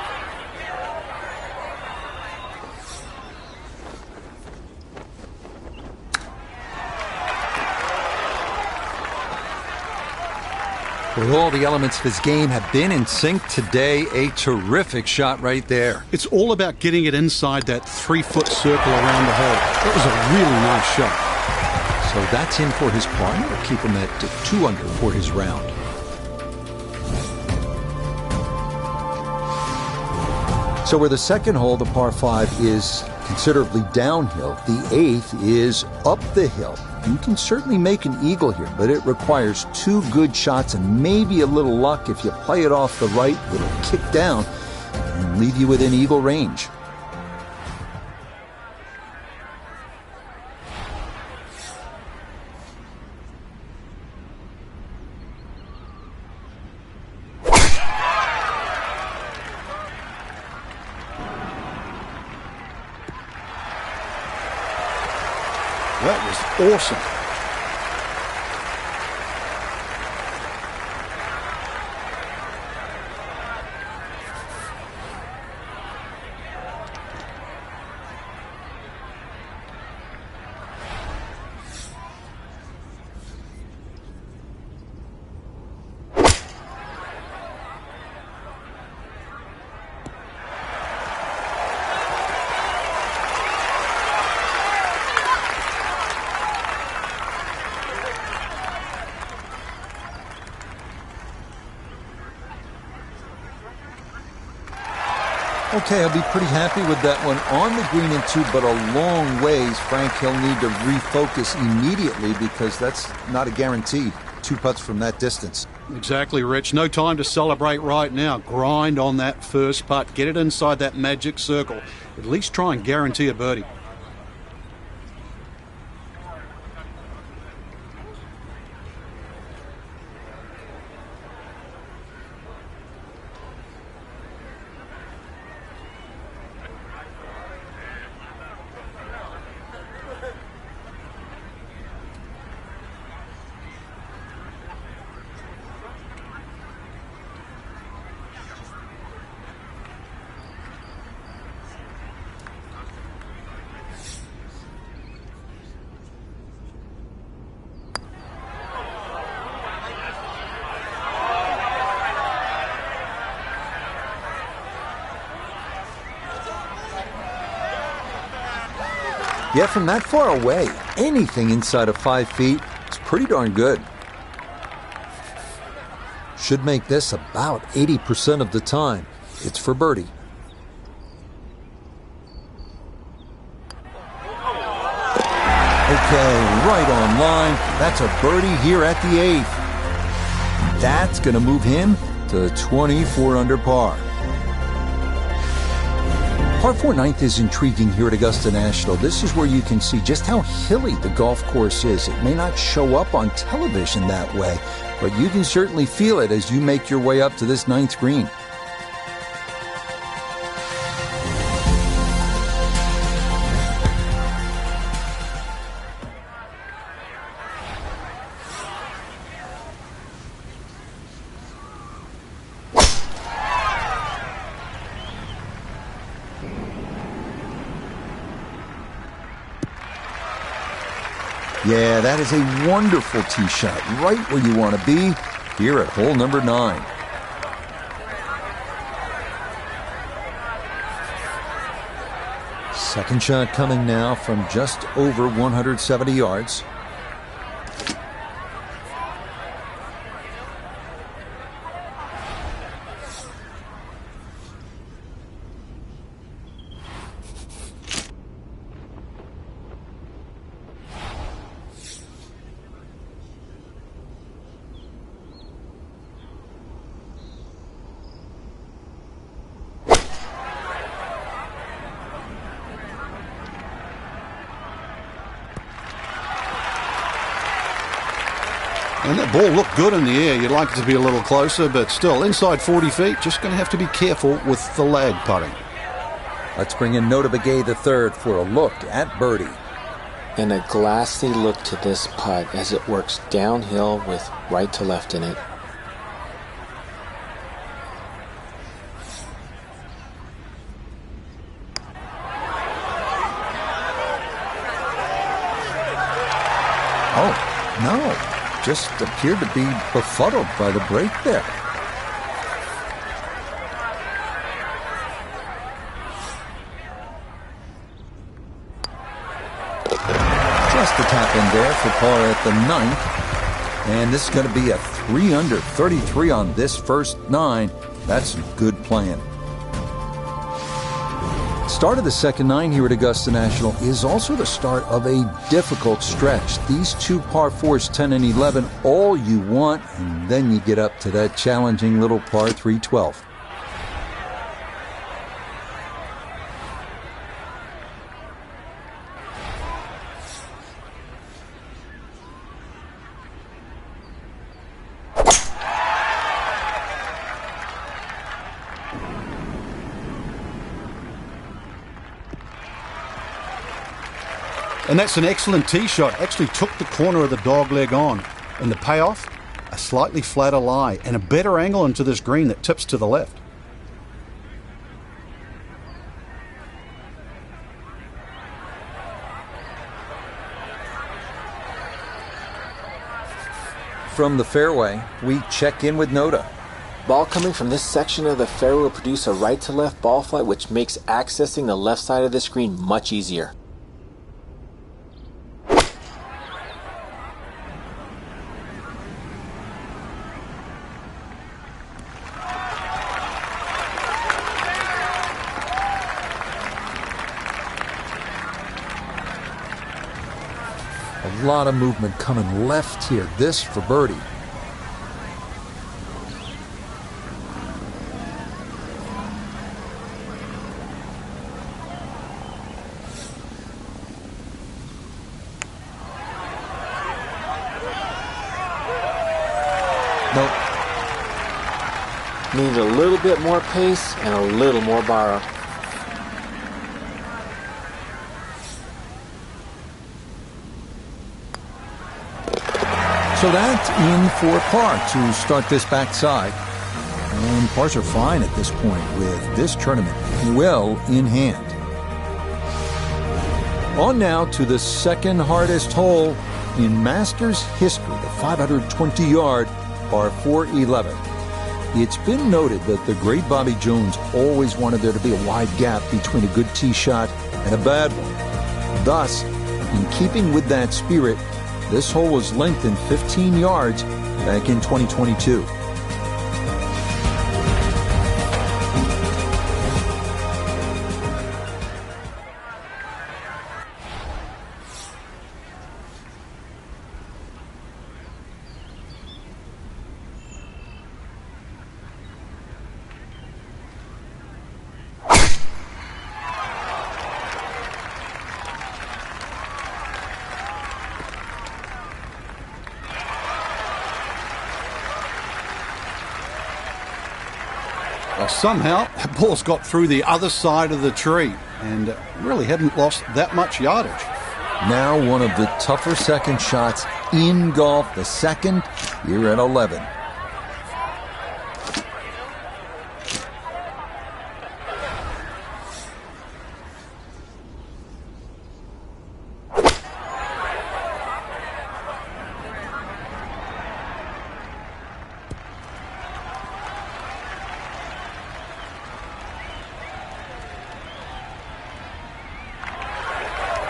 With all the elements of his game have been in sync today, a terrific shot right there. It's all about getting it inside that 3-foot circle around the hole. That was a really nice shot. So that's in for his par. We'll keep him at 2 under for his round. So where the second hole, the par 5, is considerably downhill, the 8th is up the hill. You can certainly make an eagle here, but it requires 2 good shots and maybe a little luck. If you play it off the right, it'll kick down and leave you within eagle range. That was awesome. Okay, I'll be pretty happy with that one on the green and 2, but a long ways. Frank, he'll need to refocus immediately because that's not a guarantee. 2 putts from that distance. Exactly, Rich. No time to celebrate right now. Grind on that first putt. Get it inside that magic circle. At least try and guarantee a birdie. Yeah, from that far away, anything inside of 5 feet is pretty darn good. Should make this about 80% of the time. It's for birdie. Okay, right on line. That's a birdie here at the 8th. That's going to move him to 24 under par. Par 4 9th is intriguing here at Augusta National. This is where you can see just how hilly the golf course is. It may not show up on television that way, but you can certainly feel it as you make your way up to this 9th green. Yeah, that is a wonderful tee shot, right where you want to be here at hole number 9. Second shot coming now from just over 170 yards. And that ball looked good in the air. You'd like it to be a little closer, but still, inside 40 feet, just going to have to be careful with the lag putting. Let's bring in Nota Begay III for a look at birdie. And a glassy look to this putt as it works downhill with right to left in it. Oh, no. Just appeared to be befuddled by the break there. Just a tap in there for par at the 9th. And this is going to be a 3 under 33 on this first 9. That's some good playing. Start of the second 9 here at Augusta National is also the start of a difficult stretch. These two par 4s, 10 and 11, all you want, and then you get up to that challenging little par 3, 12. And that's an excellent tee shot. Actually took the corner of the dog leg on. And the payoff, a slightly flatter lie and a better angle into this green that tips to the left. From the fairway, we check in with Nota. Ball coming from this section of the fairway will produce a right to left ball flight, which makes accessing the left side of the screen much easier. A lot of movement coming left here. This for birdie. Nope. Need a little bit more pace and a little more borrow. So that's in for par to start this backside. And pars are fine at this point with this tournament well in hand. On now to the second hardest hole in Masters history, the 520-yard par 411. It's been noted that the great Bobby Jones always wanted there to be a wide gap between a good tee shot and a bad one. Thus, in keeping with that spirit, this hole was lengthened 15 yards back in 2022. Well, somehow that ball's got through the other side of the tree and really hadn't lost that much yardage. Now one of the tougher second shots in golf, the second here at 11.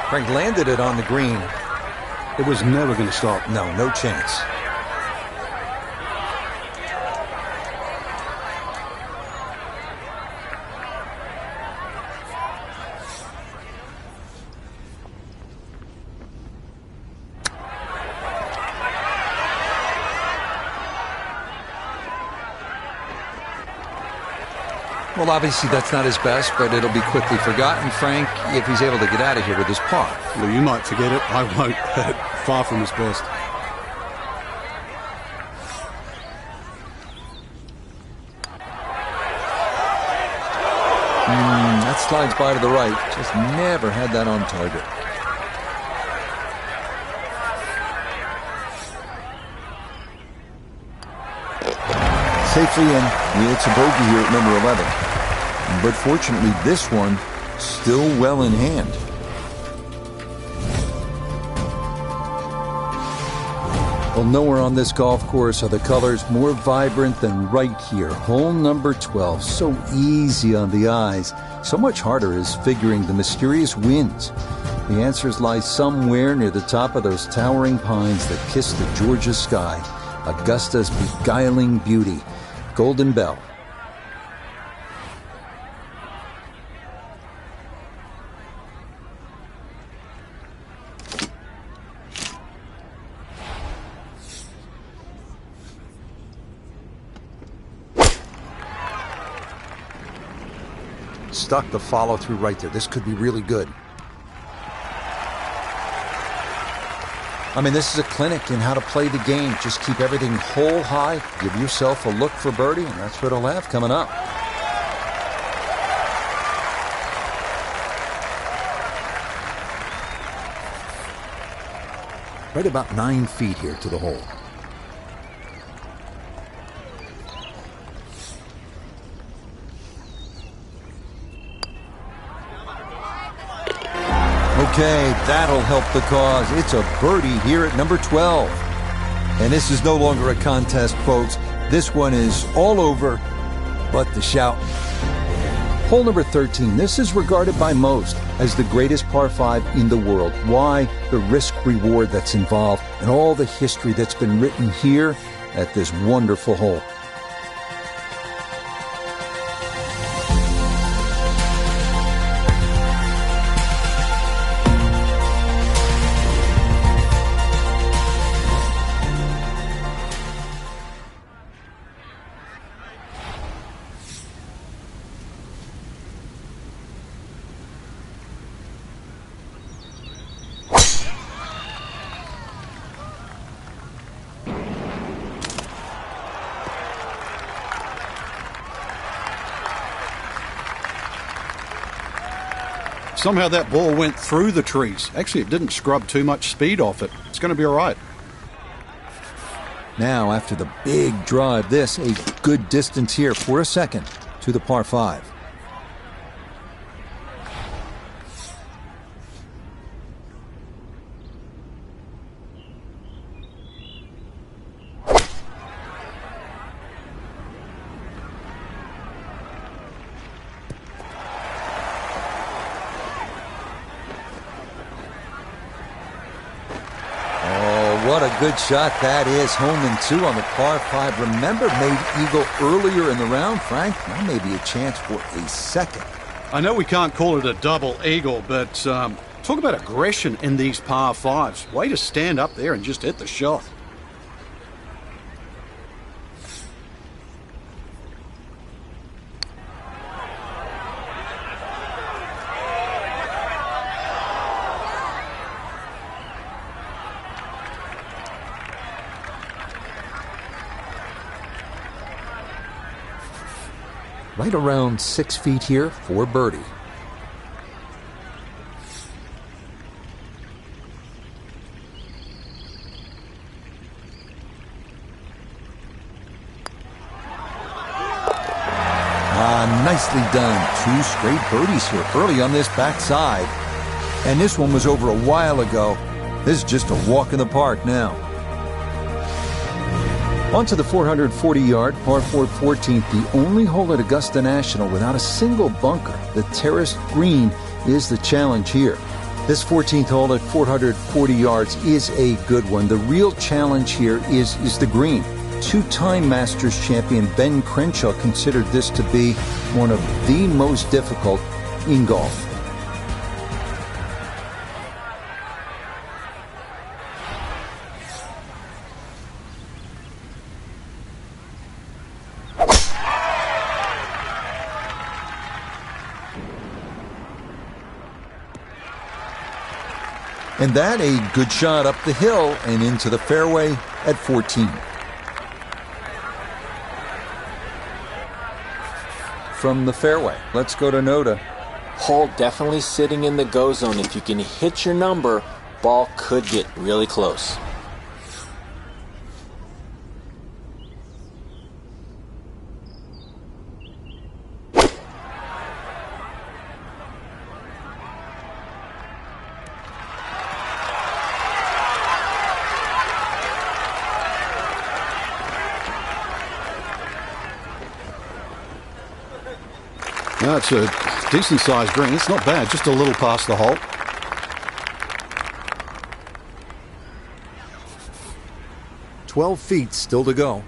Frank landed it on the green. It was never going to stop. No chance. Well, obviously that's not his best, but it'll be quickly forgotten, Frank, if he's able to get out of here with his par. Well, you might forget it. I won't. Far from his best. That slides by to the right. Just never had that on target. Safely in. It's a bogey here at number 11. But fortunately, this one still well in hand. Well, nowhere on this golf course are the colors more vibrant than right here. Hole number 12. So easy on the eyes. So much harder is figuring the mysterious winds. The answers lie somewhere near the top of those towering pines that kiss the Georgia sky. Augusta's beguiling beauty. Golden Bell. Stuck the follow through right there. This could be really good. I mean, this is a clinic in how to play the game. Just keep everything hole high, give yourself a look for birdie, and that's what he'll have coming up. Right about 9 feet here to the hole. Okay, that'll help the cause. It's a birdie here at number 12. And this is no longer a contest, folks. This one is all over but the shout. Hole number 13. This is regarded by most as the greatest par 5 in the world. Why? The risk-reward that's involved and all the history that's been written here at this wonderful hole. Somehow that ball went through the trees. Actually, it didn't scrub too much speed off it. It's going to be all right. Now, after the big drive, this a good distance here for a second to the par 5. What a good shot that is. Home and 2 on the par 5. Remember, made eagle earlier in the round, Frank. Now maybe a chance for a second. I know we can't call it a double eagle, but talk about aggression in these par 5s. Way to stand up there and just hit the shot. Right around 6 feet here for birdie. Nicely done. 2 straight birdies here early on this backside. And this one was over a while ago. This is just a walk in the park now. On to the 440-yard par 4 14th, the only hole at Augusta National without a single bunker. The terraced green is the challenge here. This 14th hole at 440 yards is a good one. The real challenge here is the green. Two-time Masters champion Ben Crenshaw considered this to be one of the most difficult in golf. And that a good shot up the hill and into the fairway at 14. From the fairway, let's go to Noda. Hole definitely sitting in the go zone. If you can hit your number, ball could get really close. No, it's a decent-sized green. It's not bad, just a little past the hole. "12 feet still to go."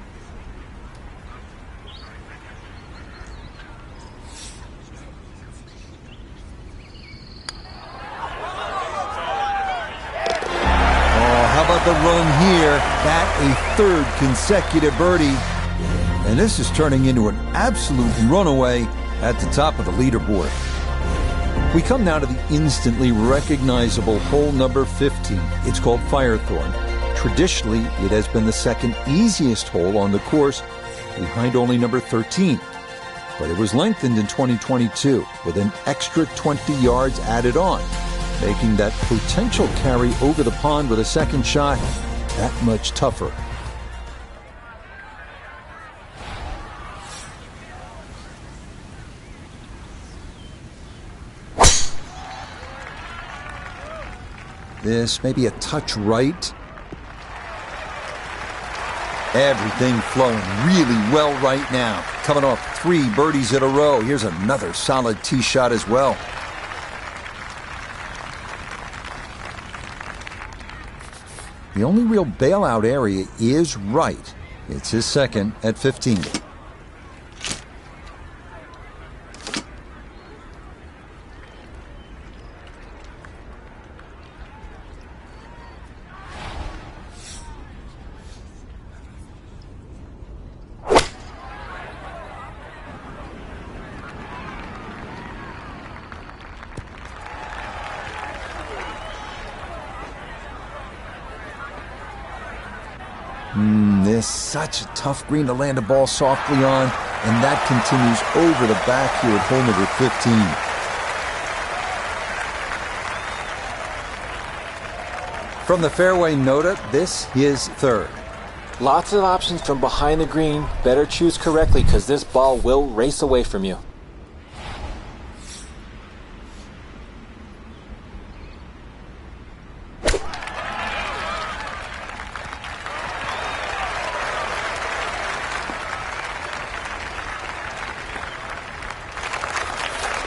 How about the run here? That a third consecutive birdie. And this is turning into an absolute runaway at the top of the leaderboard. We come now to the instantly recognizable hole number 15. It's called Firethorn. Traditionally, it has been the second easiest hole on the course, behind only number 13. But it was lengthened in 2022 with an extra 20 yards added on, making that potential carry over the pond with a second shot that much tougher. This may be a touch right. Everything flowing really well right now. Coming off 3 birdies in a row. Here's another solid tee shot as well. The only real bailout area is right. It's his second at 15. This such a tough green to land a ball softly on, and that continues over the back here at hole number 15. From the fairway, Noda, this is third. Lots of options from behind the green. Better choose correctly because this ball will race away from you.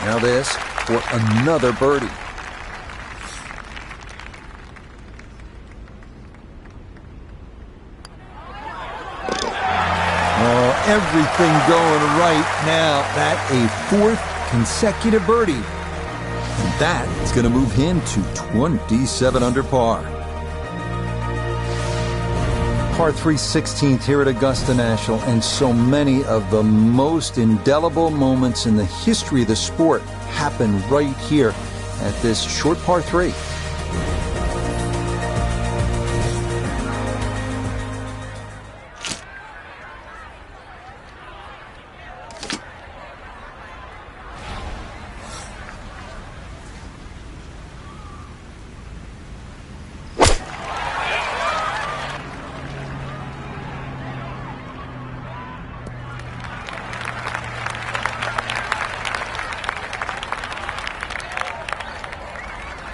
Now this for another birdie. Oh, everything going right now. That a 4th consecutive birdie. And that is going to move him to 27 under par. Par 3 16th here at Augusta National, and so many of the most indelible moments in the history of the sport happen right here at this short par 3.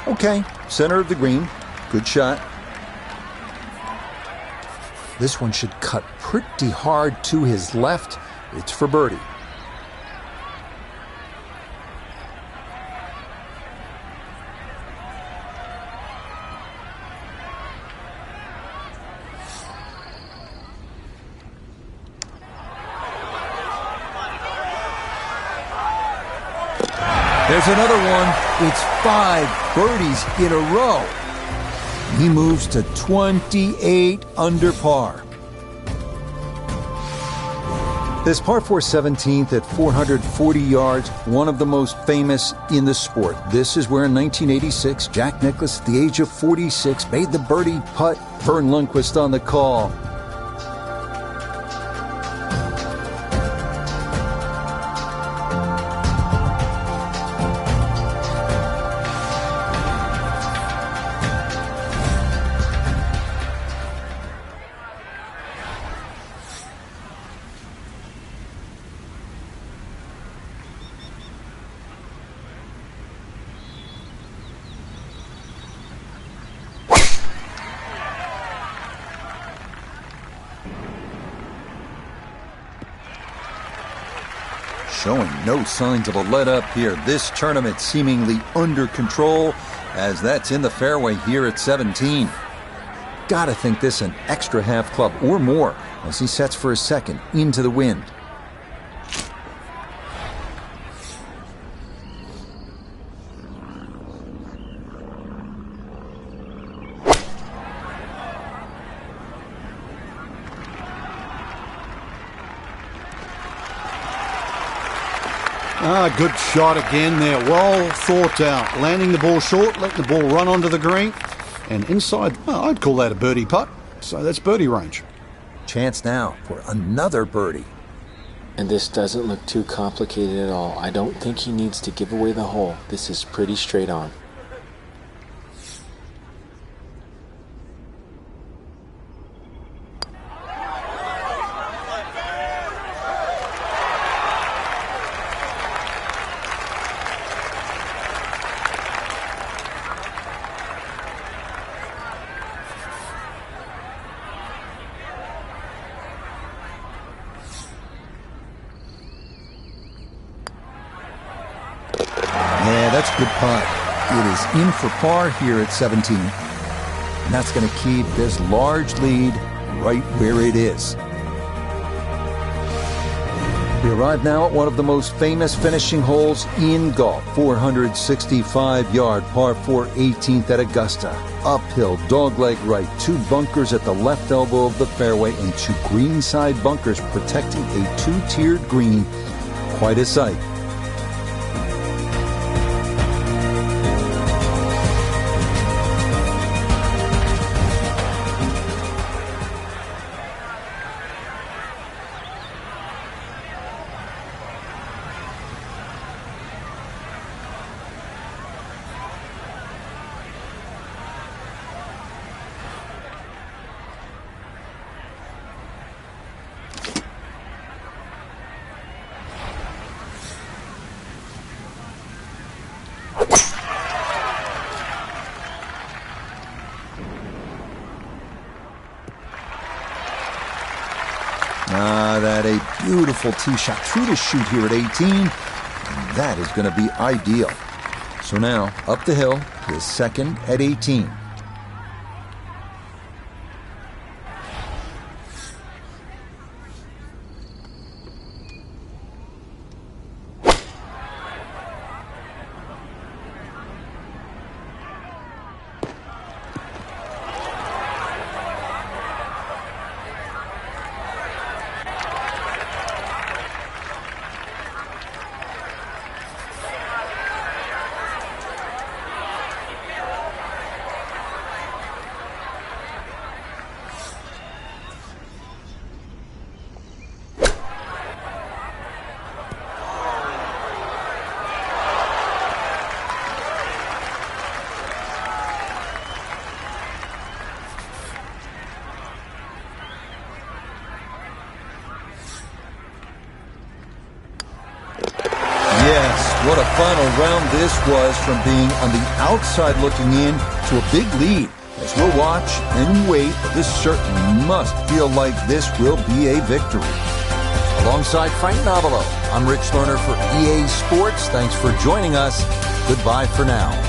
Okay, center of the green. Good shot. This one should cut pretty hard to his left. It's for birdie. There's another one. It's 5 birdies in a row. He moves to 28 under par. This par 4 17th at 440 yards, one of the most famous in the sport. This is where in 1986, Jack Nicklaus, at the age of 46, made the birdie putt. Vern Lundquist on the call. Showing no signs of a let-up here. This tournament seemingly under control, as that's in the fairway here at 17. Gotta think this an extra half club or more as he sets for his second into the wind. Good shot again there. Well thought out. Landing the ball short, letting the ball run onto the green. And inside, well, I'd call that a birdie putt. So that's birdie range. Chance now for another birdie. And this doesn't look too complicated at all. I don't think he needs to give away the hole. This is pretty straight on. Yeah, that's a good putt. It is in for par here at 17. And that's going to keep this large lead right where it is. We arrive now at one of the most famous finishing holes in golf. 465-yard par 4 18th at Augusta. Uphill, dogleg right, 2 bunkers at the left elbow of the fairway and 2 greenside bunkers protecting a 2-tiered green. Quite a sight. That a beautiful tee shot through the chute here at 18. And that is going to be ideal. So now, up the hill, his second at 18. What a final round this was, from being on the outside looking in to a big lead. As we'll watch and wait, this certainly must feel like this will be a victory. Alongside Frank Novelo, I'm Rich Lerner for EA Sports. Thanks for joining us. Goodbye for now.